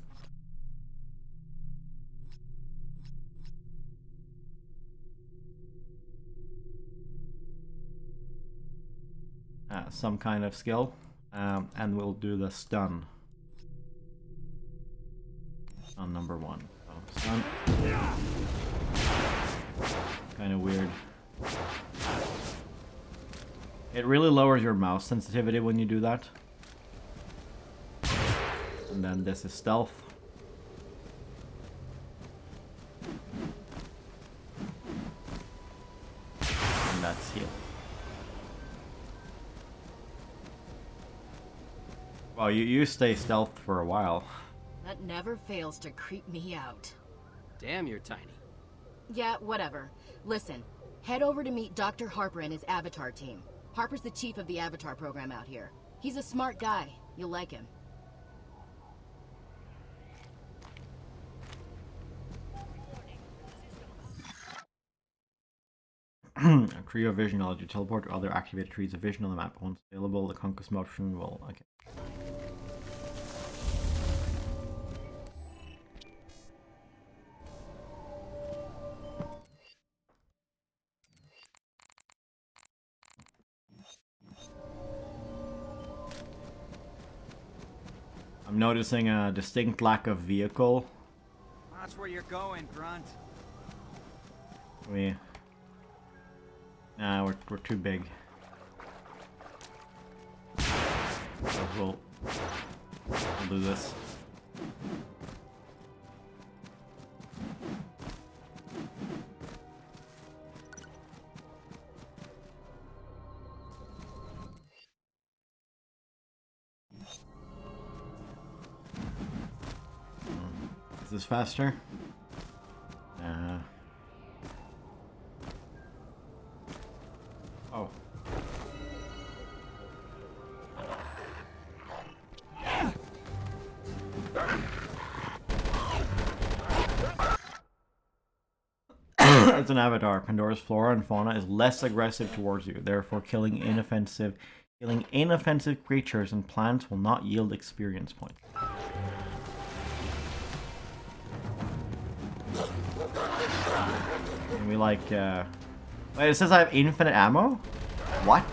some kind of skill. And we'll do the stun on number 1. So stun. Kind of weird. It really lowers your mouse sensitivity when you do that. And then this is stealth. And that's heal. Well, you stay stealth for a while. That never fails to creep me out. Damn, you're tiny. Yeah, whatever. Listen, head over to meet Dr. Harper and his Avatar team. Harper's the chief of the Avatar program out here. He's a smart guy. You'll like him. A tree of vision allows you to teleport to other activated trees of vision on the map. Once available, the conquest option will... Okay. I'm noticing a distinct lack of vehicle. That's where you're going, Grunt. Nah, we're too big. So we'll do this. Is this faster? Oh. As an avatar, Pandora's flora and fauna is less aggressive towards you, therefore killing inoffensive Killing inoffensive creatures and plants will not yield experience points. And we like, wait, it says I have infinite ammo? What?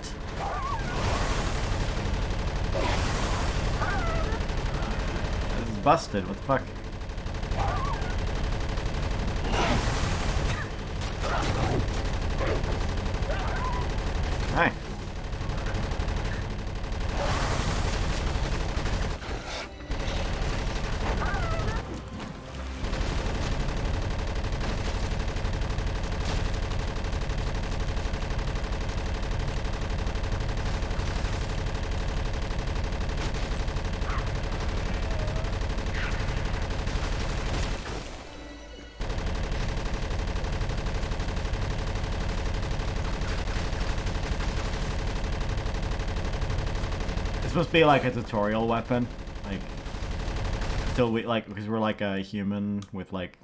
This is busted, what the fuck? Alright. It's supposed to be like a tutorial weapon, like, still we like, because we're like a human with like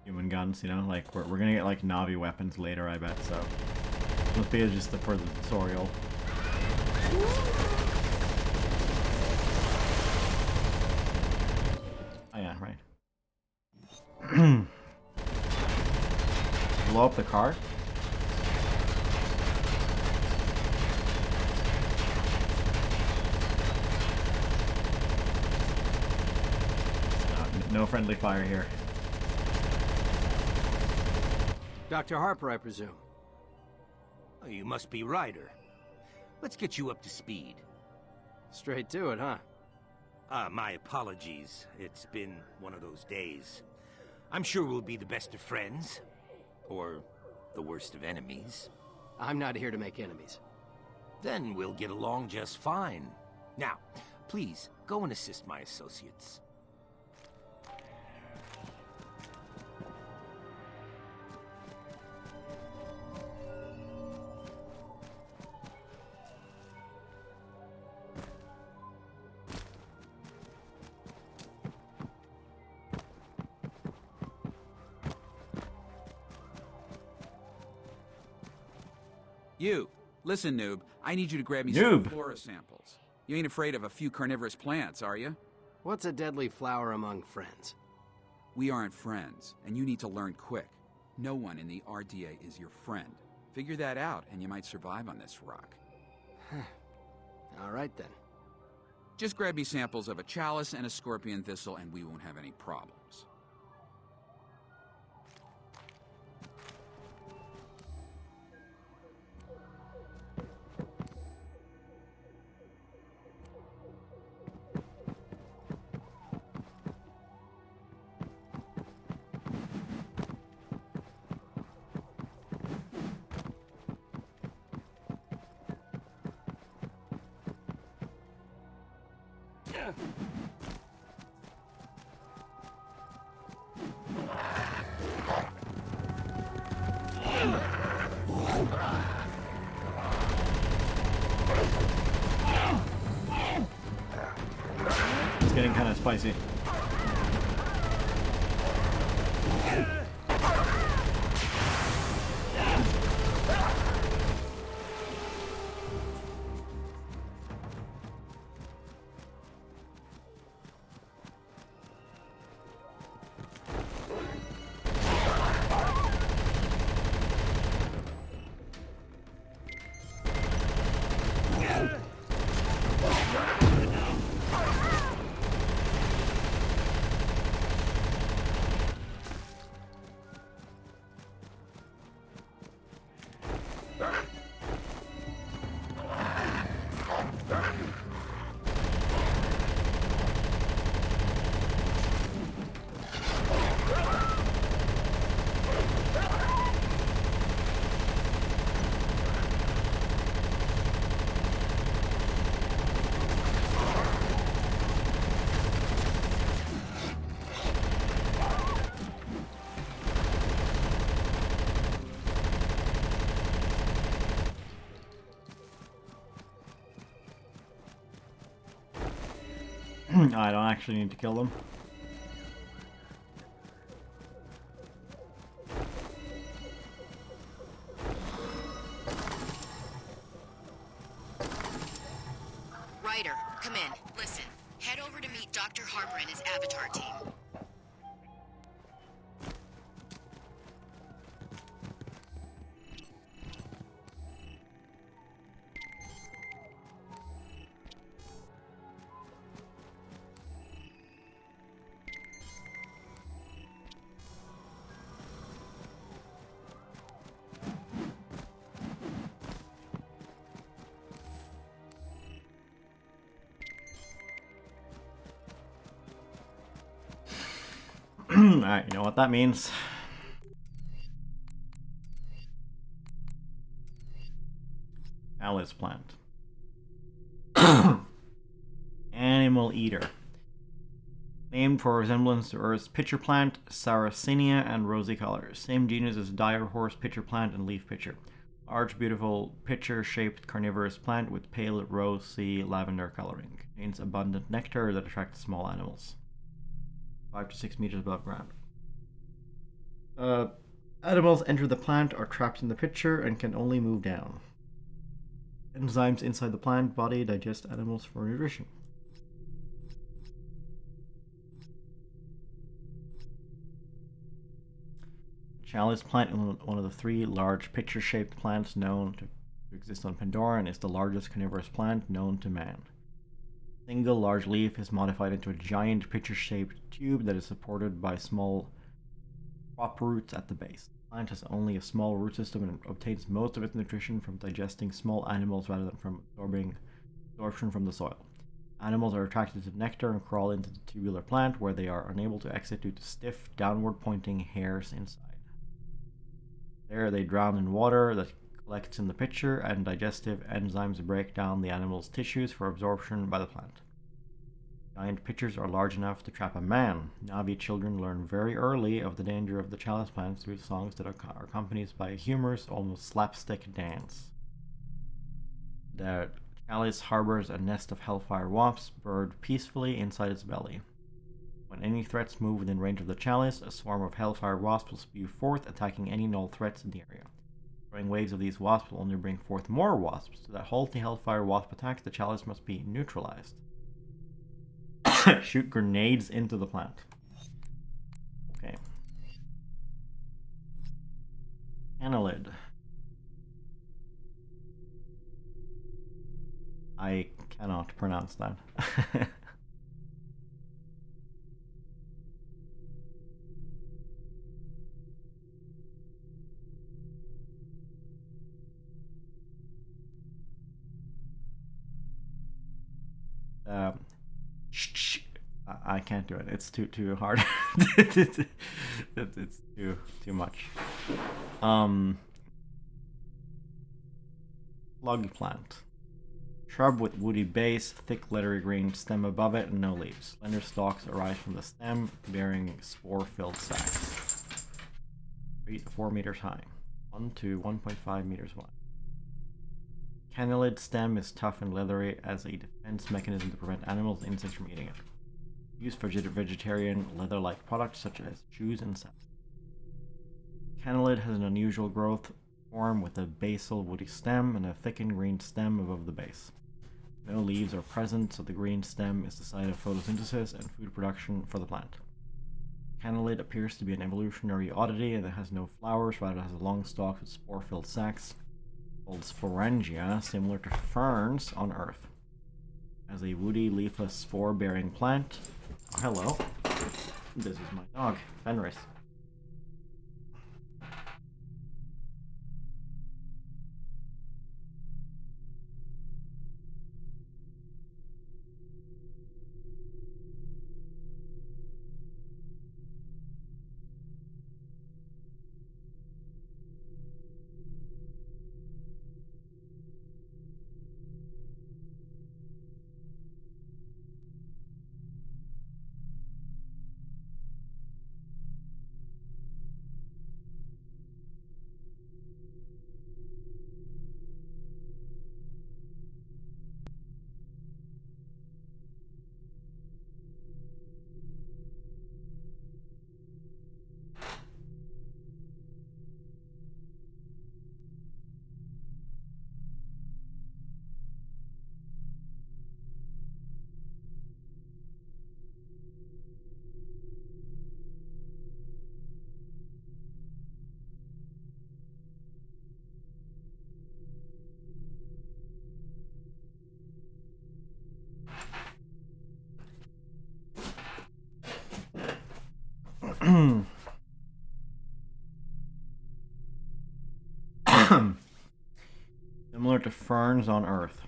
human guns, you know, like we're gonna get like Navi weapons later, I bet. So it's supposed to be just for the tutorial. Oh yeah, right. Blow up the car. No friendly fire here. Dr. Harper, I presume. Oh, you must be Ryder. Let's get you up to speed. Straight to it, huh? My apologies. It's been one of those days. I'm sure we'll be the best of friends. Or the worst of enemies. I'm not here to make enemies. Then we'll get along just fine. Now, please, go and assist my associates. You, listen, noob. I need you to grab me some Noob. flora samples. You ain't afraid of a few carnivorous plants, are you? What's a deadly flower among friends? We aren't friends, and you need to learn quick. No one in the RDA is your friend. Figure that out, and you might survive on this rock. All right, then. Just grab me samples of a chalice and a scorpion thistle, and we won't have any problems. It's getting kind of spicy. I don't actually need to kill them. Ryder, come in. Listen, head over to meet Dr. Harper and his Avatar team. Alright, you know what that means. Alice plant. Animal eater. Named for resemblance to Earth's pitcher plant, Sarracenia, and rosy color. Same genus as dire horse pitcher plant and leaf pitcher. Large, beautiful, pitcher-shaped carnivorous plant with pale rosy lavender coloring. Contains abundant nectar that attracts small animals. 5 to 6 meters above ground. Animals enter the plant, are trapped in the pitcher, and can only move down. Enzymes inside the plant body digest animals for nutrition. Chalice plant is one of the 3 large pitcher-shaped plants known to exist on Pandora and is the largest carnivorous plant known to man. A single large leaf is modified into a giant pitcher-shaped tube that is supported by small crop roots at the base. The plant has only a small root system and obtains most of its nutrition from digesting small animals rather than from absorption from the soil. Animals are attracted to nectar and crawl into the tubular plant, where they are unable to exit due to stiff, downward-pointing hairs inside. There they drown in water that collects in the pitcher, and digestive enzymes break down the animal's tissues for absorption by the plant. Giant pitchers are large enough to trap a man. Navi children learn very early of the danger of the chalice plants through songs that are accompanied by a humorous, almost slapstick dance. The chalice harbors a nest of hellfire wasps burrowed peacefully inside its belly. When any threats move within range of the chalice, a swarm of hellfire wasps will spew forth, attacking any null threats in the area. Throwing waves of these wasps will only bring forth more wasps, so that halt the hellfire wasp attacks, the chalice must be neutralized. Shoot grenades into the plant. Okay. Annelid. I cannot pronounce that. I can't do it. It's too hard. it's too much. Slug plant. Shrub with woody base, thick leathery green stem above it, and no leaves. Slender stalks arise from the stem, bearing spore-filled sacs. 3 to 4 meters high. 1 to 1.5 meters wide. Cannelid stem is tough and leathery as a defense mechanism to prevent animals and insects from eating it. Used for vegetarian leather-like products such as shoes and socks. Cannelid has an unusual growth form with a basal woody stem and a thickened green stem above the base. No leaves are present, so the green stem is the site of photosynthesis and food production for the plant. Cannelid appears to be an evolutionary oddity and it has no flowers, rather has a long stalk with spore-filled sacs called sporangia, similar to ferns on Earth. As a woody, leafless, spore-bearing plant. Oh, hello. This is my dog, Fenris. Similar to ferns on Earth.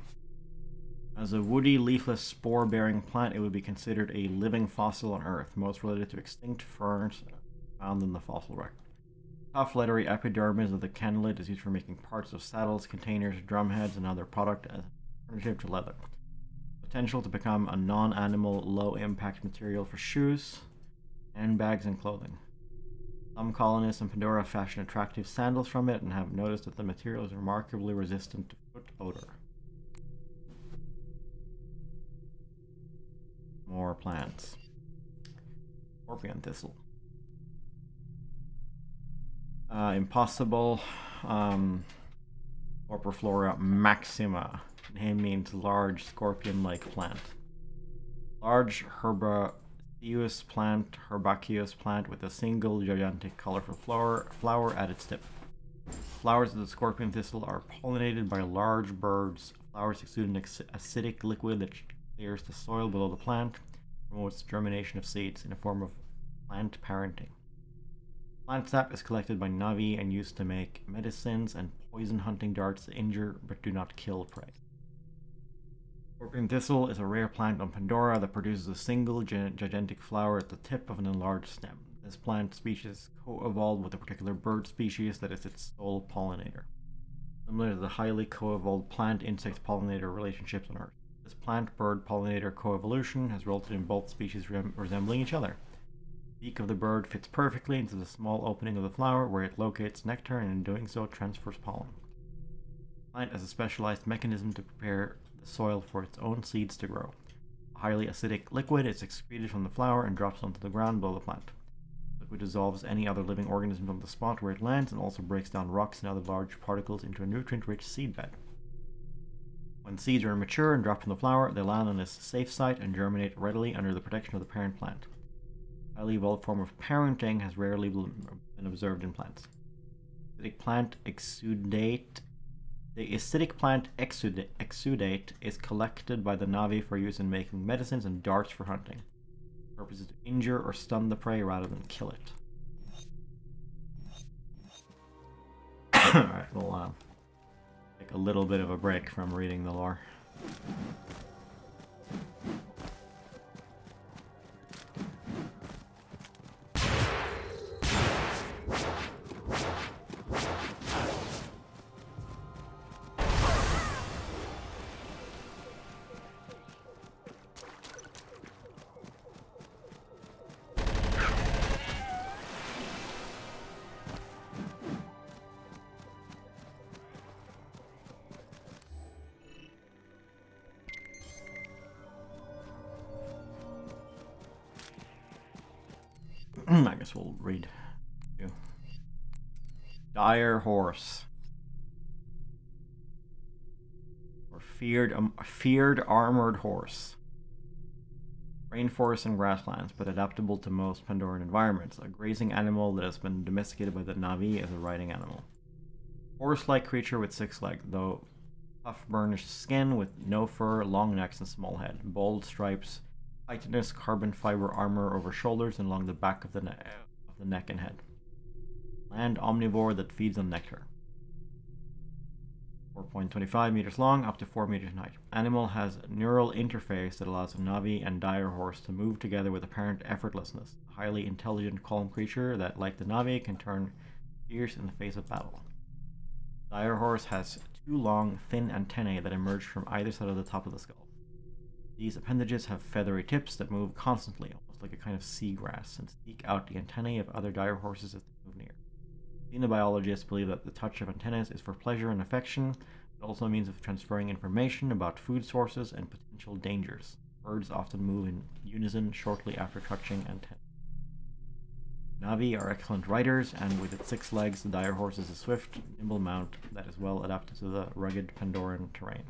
As a woody, leafless, spore-bearing plant, it would be considered a living fossil on Earth, most related to extinct ferns found in the fossil record. Tough, leathery epidermis of the cannelid is used for making parts of saddles, containers, drumheads, and other product as an alternative to leather. Potential to become a non-animal, low-impact material for shoes, handbags, and clothing. Some colonists in Pandora fashion attractive sandals from it and have noticed that the material is remarkably resistant to foot odor. More plants. Scorpion thistle. Impossible. Orpiflora maxima. Name means large scorpion-like plant. Large herbaceous plant with a single gigantic colorful flower at its tip. Flowers of the scorpion thistle are pollinated by large birds. Flowers exude an acidic liquid that clears the soil below the plant, promotes germination of seeds in a form of plant parenting. Plant sap is collected by Navi and used to make medicines and poison hunting darts that injure but do not kill prey. Scorpion thistle is a rare plant on Pandora that produces a single gigantic flower at the tip of an enlarged stem. This plant species co-evolved with a particular bird species that is its sole pollinator. Similar to the highly co-evolved plant-insect pollinator relationships on Earth. This plant-bird pollinator coevolution has resulted in both species resembling each other. The beak of the bird fits perfectly into the small opening of the flower where it locates nectar and in doing so transfers pollen. The plant has a specialized mechanism to prepare the soil for its own seeds to grow. A highly acidic liquid is excreted from the flower and drops onto the ground below the plant. The liquid dissolves any other living organism on the spot where it lands and also breaks down rocks and other large particles into a nutrient-rich seedbed. When seeds are mature and dropped from the flower, they land on this safe site and germinate readily under the protection of the parent plant. A highly evolved form of parenting has rarely been observed in plants. The acidic plant exudate is collected by the Navi for use in making medicines and darts for hunting. The purpose is to injure or stun the prey rather than kill it. Alright, we'll take a little bit of a break from reading the lore. I guess we'll read. Dire horse. Or feared armored horse. Rainforests and grasslands, but adaptable to most Pandoran environments. A grazing animal that has been domesticated by the Navi as a riding animal. Horse-like creature with 6 legs, though tough burnished skin with no fur, long necks, and small head. Bold stripes, chitinous carbon fiber armor over shoulders and along the back of the neck and head. Land omnivore that feeds on nectar. 4.25 meters long, up to 4 meters in height. Animal has neural interface that allows a Navi and dire horse to move together with apparent effortlessness. A highly intelligent, calm creature that, like the Navi, can turn fierce in the face of battle. Dire horse has 2 long, thin antennae that emerge from either side of the top of the skull. These appendages have feathery tips that move constantly, almost like a kind of seagrass, and seek out the antennae of other dire horses as they move near. Xenobiologists believe that the touch of antennas is for pleasure and affection, but also a means of transferring information about food sources and potential dangers. Birds often move in unison shortly after touching antennae. Navi are excellent riders, and with its 6 legs, the dire horse is a swift, nimble mount that is well adapted to the rugged Pandoran terrain.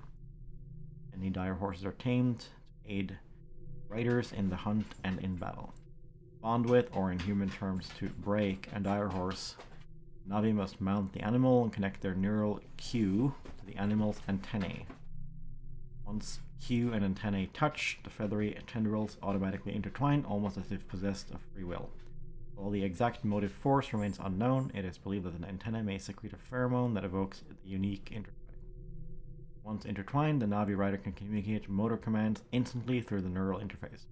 Many dire horses are tamed to aid riders in the hunt and in battle. Bond with, or in human terms to break, a dire horse, Navi must mount the animal and connect their neural cue to the animal's antennae. Once cue and antennae touch, the feathery tendrils automatically intertwine, almost as if possessed of free will. While the exact motive force remains unknown, it is believed that an antenna may secrete a pheromone that evokes the unique intertwine. Once intertwined, the Navi rider can communicate motor commands instantly through the neural interface.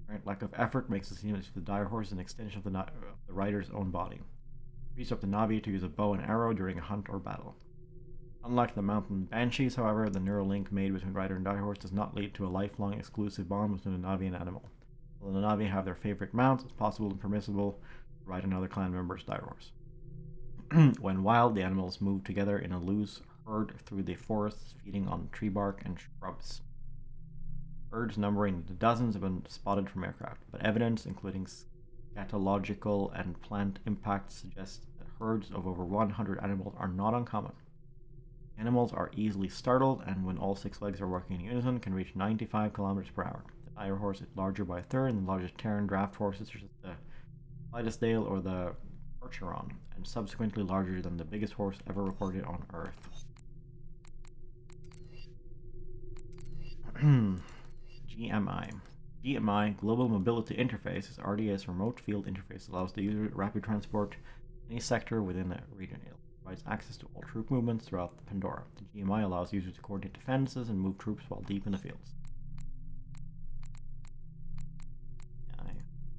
Apparent lack of effort makes it seem as if the dire horse is an extension of the rider's own body. It frees up the Navi to use a bow and arrow during a hunt or battle. Unlike the mountain banshees, however, the neural link made between rider and dire horse does not lead to a lifelong exclusive bond between a Navi and animal. While the Navi have their favorite mounts, it's possible and permissible to ride another clan member's dire horse. When wild, the animals move together in a loose herd through the forests, feeding on tree bark and shrubs. Herds numbering the dozens have been spotted from aircraft, but evidence, including scatological and plant impacts, suggests that herds of over 100 animals are not uncommon. Animals are easily startled, and when all 6 legs are working in unison, can reach 95 kilometers per hour. The dire horse is larger by a third than the largest Terran draft horses, such as the Clydesdale or the Percheron, and subsequently larger than the biggest horse ever recorded on Earth. GMI. GMI, Global Mobility Interface, is RDA's remote field interface that allows the user rapid transport in any sector within a region. It provides access to all troop movements throughout the Pandora. The GMI allows users to coordinate defenses and move troops while deep in the fields. I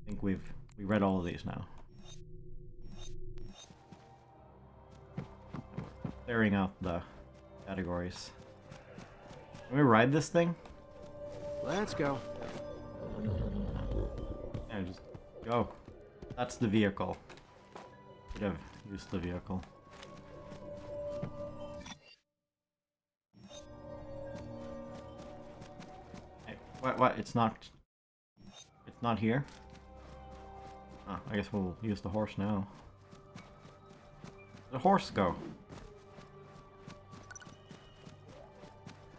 think we read all of these now. Clearing out the categories. Can we ride this thing? Let's go. Yeah, just go. That's the vehicle. Should have used the vehicle. Hey, what? It's not here? Oh, I guess we'll use the horse now. The horse go.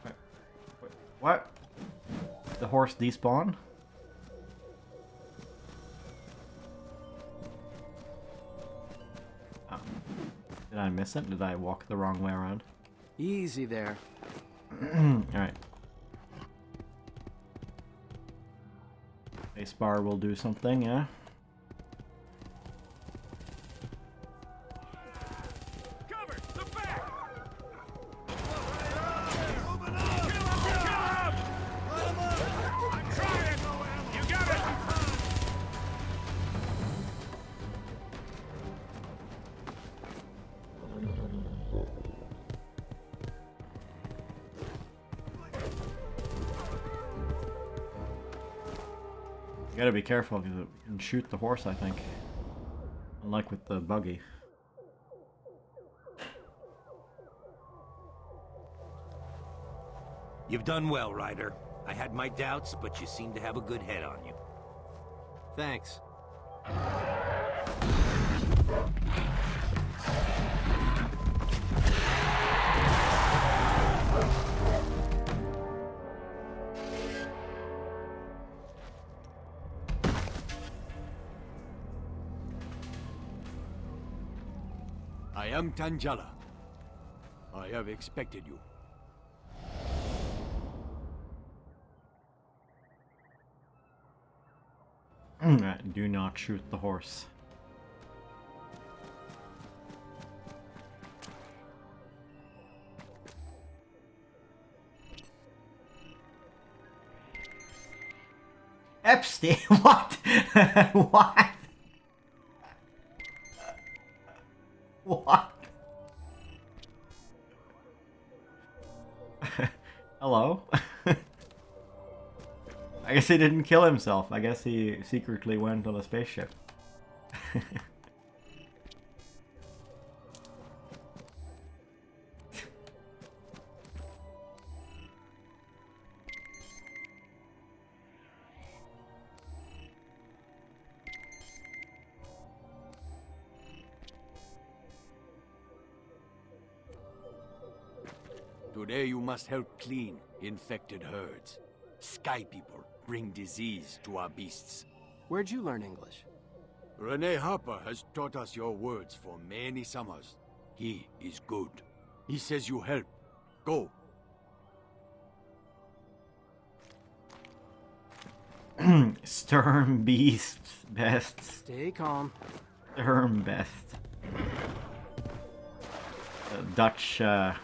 Wait, what? The horse despawn? Oh. Did I miss it? Did I walk the wrong way around? Easy there. Alright. Spacebar will do something, yeah? You gotta be careful because it can shoot the horse, I think. Unlike with the buggy. You've done well, Ryder. I had my doubts, but you seem to have a good head on you. Thanks. I am Tangela. I have expected you. Do not shoot the horse. Epstein? What? What? What? Hello? I guess he didn't kill himself. I guess he secretly went on a spaceship. Today you must help clean infected herds. Sky people bring disease to our beasts. Where'd you learn English? Rene Harper has taught us your words for many summers. He is good. He says you help. Go. Sturm beast best. Stay calm. Sturm best. Dutch, I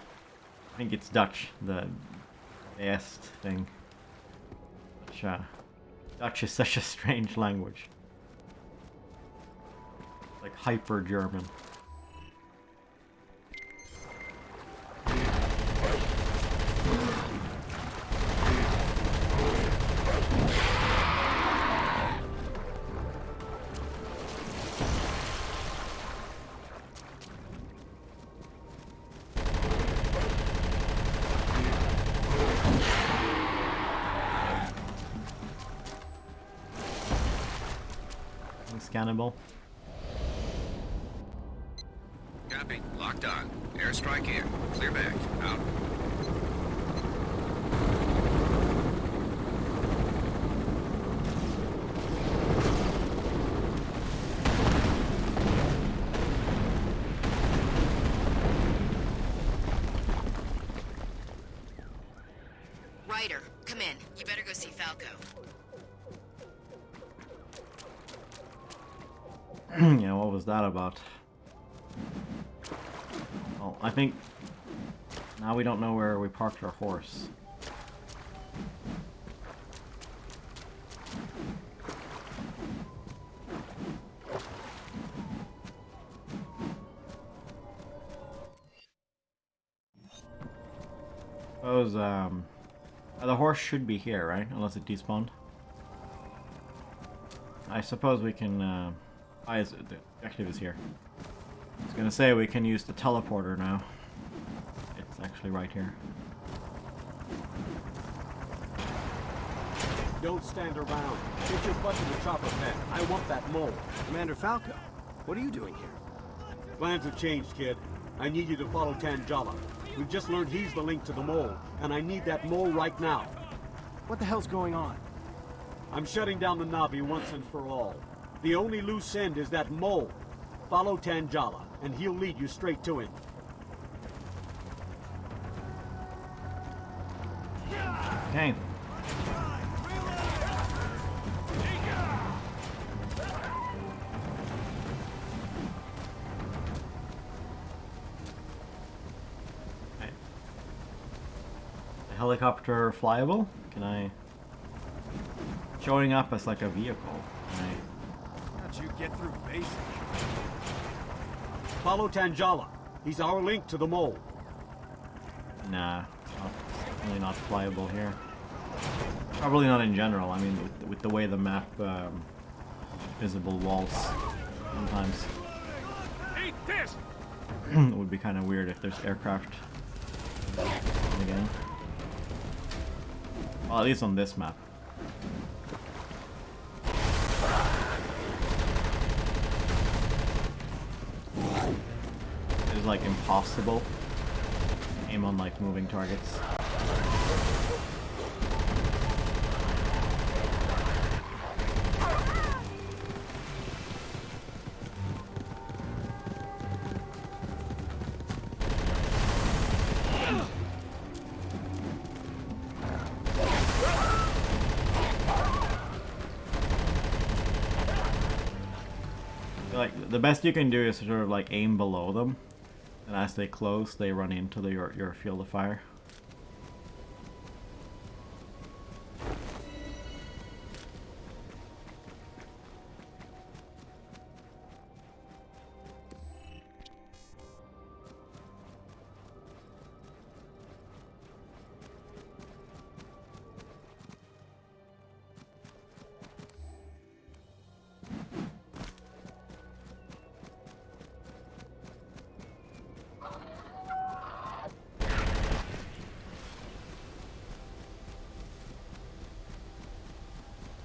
think it's Dutch, the best thing. Dutch is such a strange language. Like hyper German. Scannable. Copy. Locked on. Airstrike here. Clear back. Out. Ryder, come in. You better go see Falco. Yeah, what was that about? Well, I think now we don't know where we parked our horse. Suppose, the horse should be here, right? Unless it despawned. I suppose we can, the objective is here. I was gonna say we can use the teleporter now. It's actually right here. Don't stand around. Get your butt to the chopper pad. I want that mole. Commander Falco, what are you doing here? Plans have changed, kid. I need you to follow Tangala. We've just learned he's the link to the mole, and I need that mole right now. What the hell's going on? I'm shutting down the Navi once and for all. The only loose end is that mole. Follow Tangala, and he'll lead you straight to him. Okay. The helicopter flyable? Can I... Showing up as like a vehicle. Can I... How'd you get through basic? Follow Tangala. He's our link to the mole. Nah, definitely not flyable here. Probably not in general. I mean, with the way the map, visible walls sometimes. Eat this! It would be kind of weird if there's aircraft again. Well, at least on this map. It's like impossible to aim on like moving targets. Like the best you can do is sort of like aim below them, and as they close, they run into your field of fire.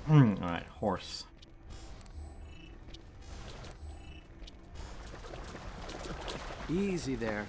Alright, horse. Easy there.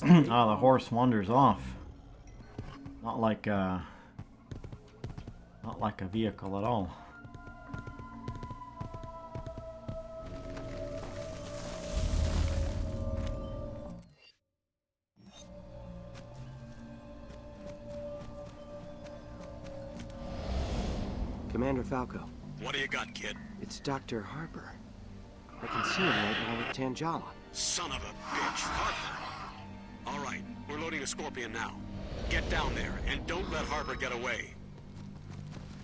Ah, the horse wanders off. Not like a vehicle at all. Commander Falco, What do you got, kid? it's Dr. Harper. I can see him right now with Tangela. Son of a bitch, Harper. All right, we're loading a Scorpion now. Get down there, and don't let Harper get away.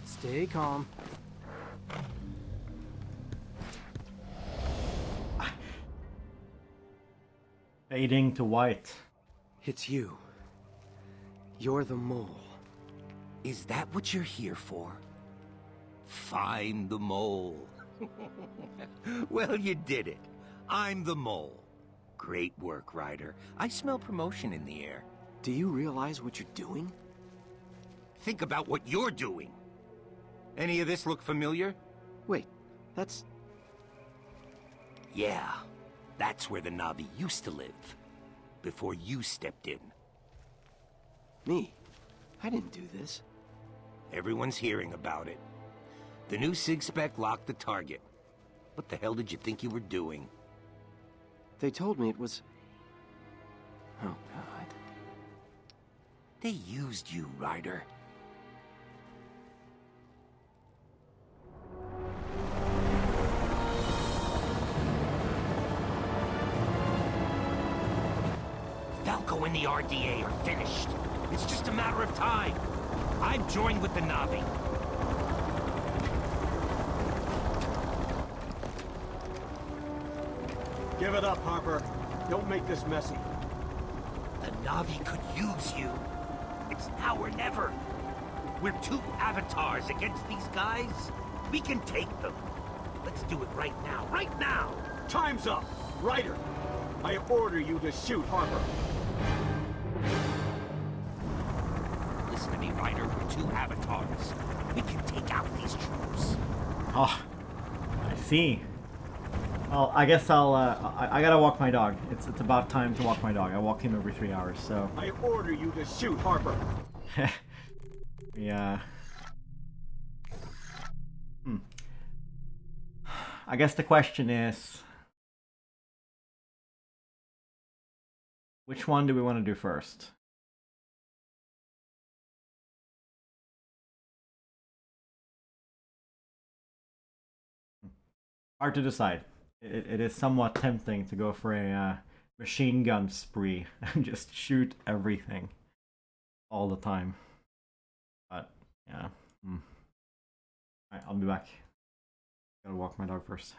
Stay calm. Fading to white. It's you. You're the mole. Is that what you're here for? Find the mole. Well, you did it. I'm the mole. Great work, Ryder. I smell promotion in the air. Do you realize what you're doing? Think about what you're doing. Any of this look familiar? Wait, that's... Yeah, that's where the Na'vi used to live. Before you stepped in. me. I didn't do this. Everyone's hearing about it. The new SIG-Spec locked the target. What the hell did you think you were doing? They told me it was... Oh, God. They used you, Ryder. Falco and the RDA are finished. It's just a matter of time. I've joined with the Na'vi. Give it up, Harper. Don't make this messy. The Na'vi could use you. It's now or never. We're two avatars against these guys. We can take them. Let's do it right now. Right now! Time's up! Ryder, I order you to shoot Harper. Listen to me, Ryder. We're two avatars. We can take out these troops. Oh, I see. Well, I guess I gotta walk my dog. It's about time to walk my dog. I walk him every 3 hours, so. I order you to shoot Harper. Yeah. I guess the question is, which one do we want to do first? Hard to decide. It is somewhat tempting to go for a machine gun spree and just shoot everything all the time. But yeah. Alright, I'll be back. Gotta walk my dog first.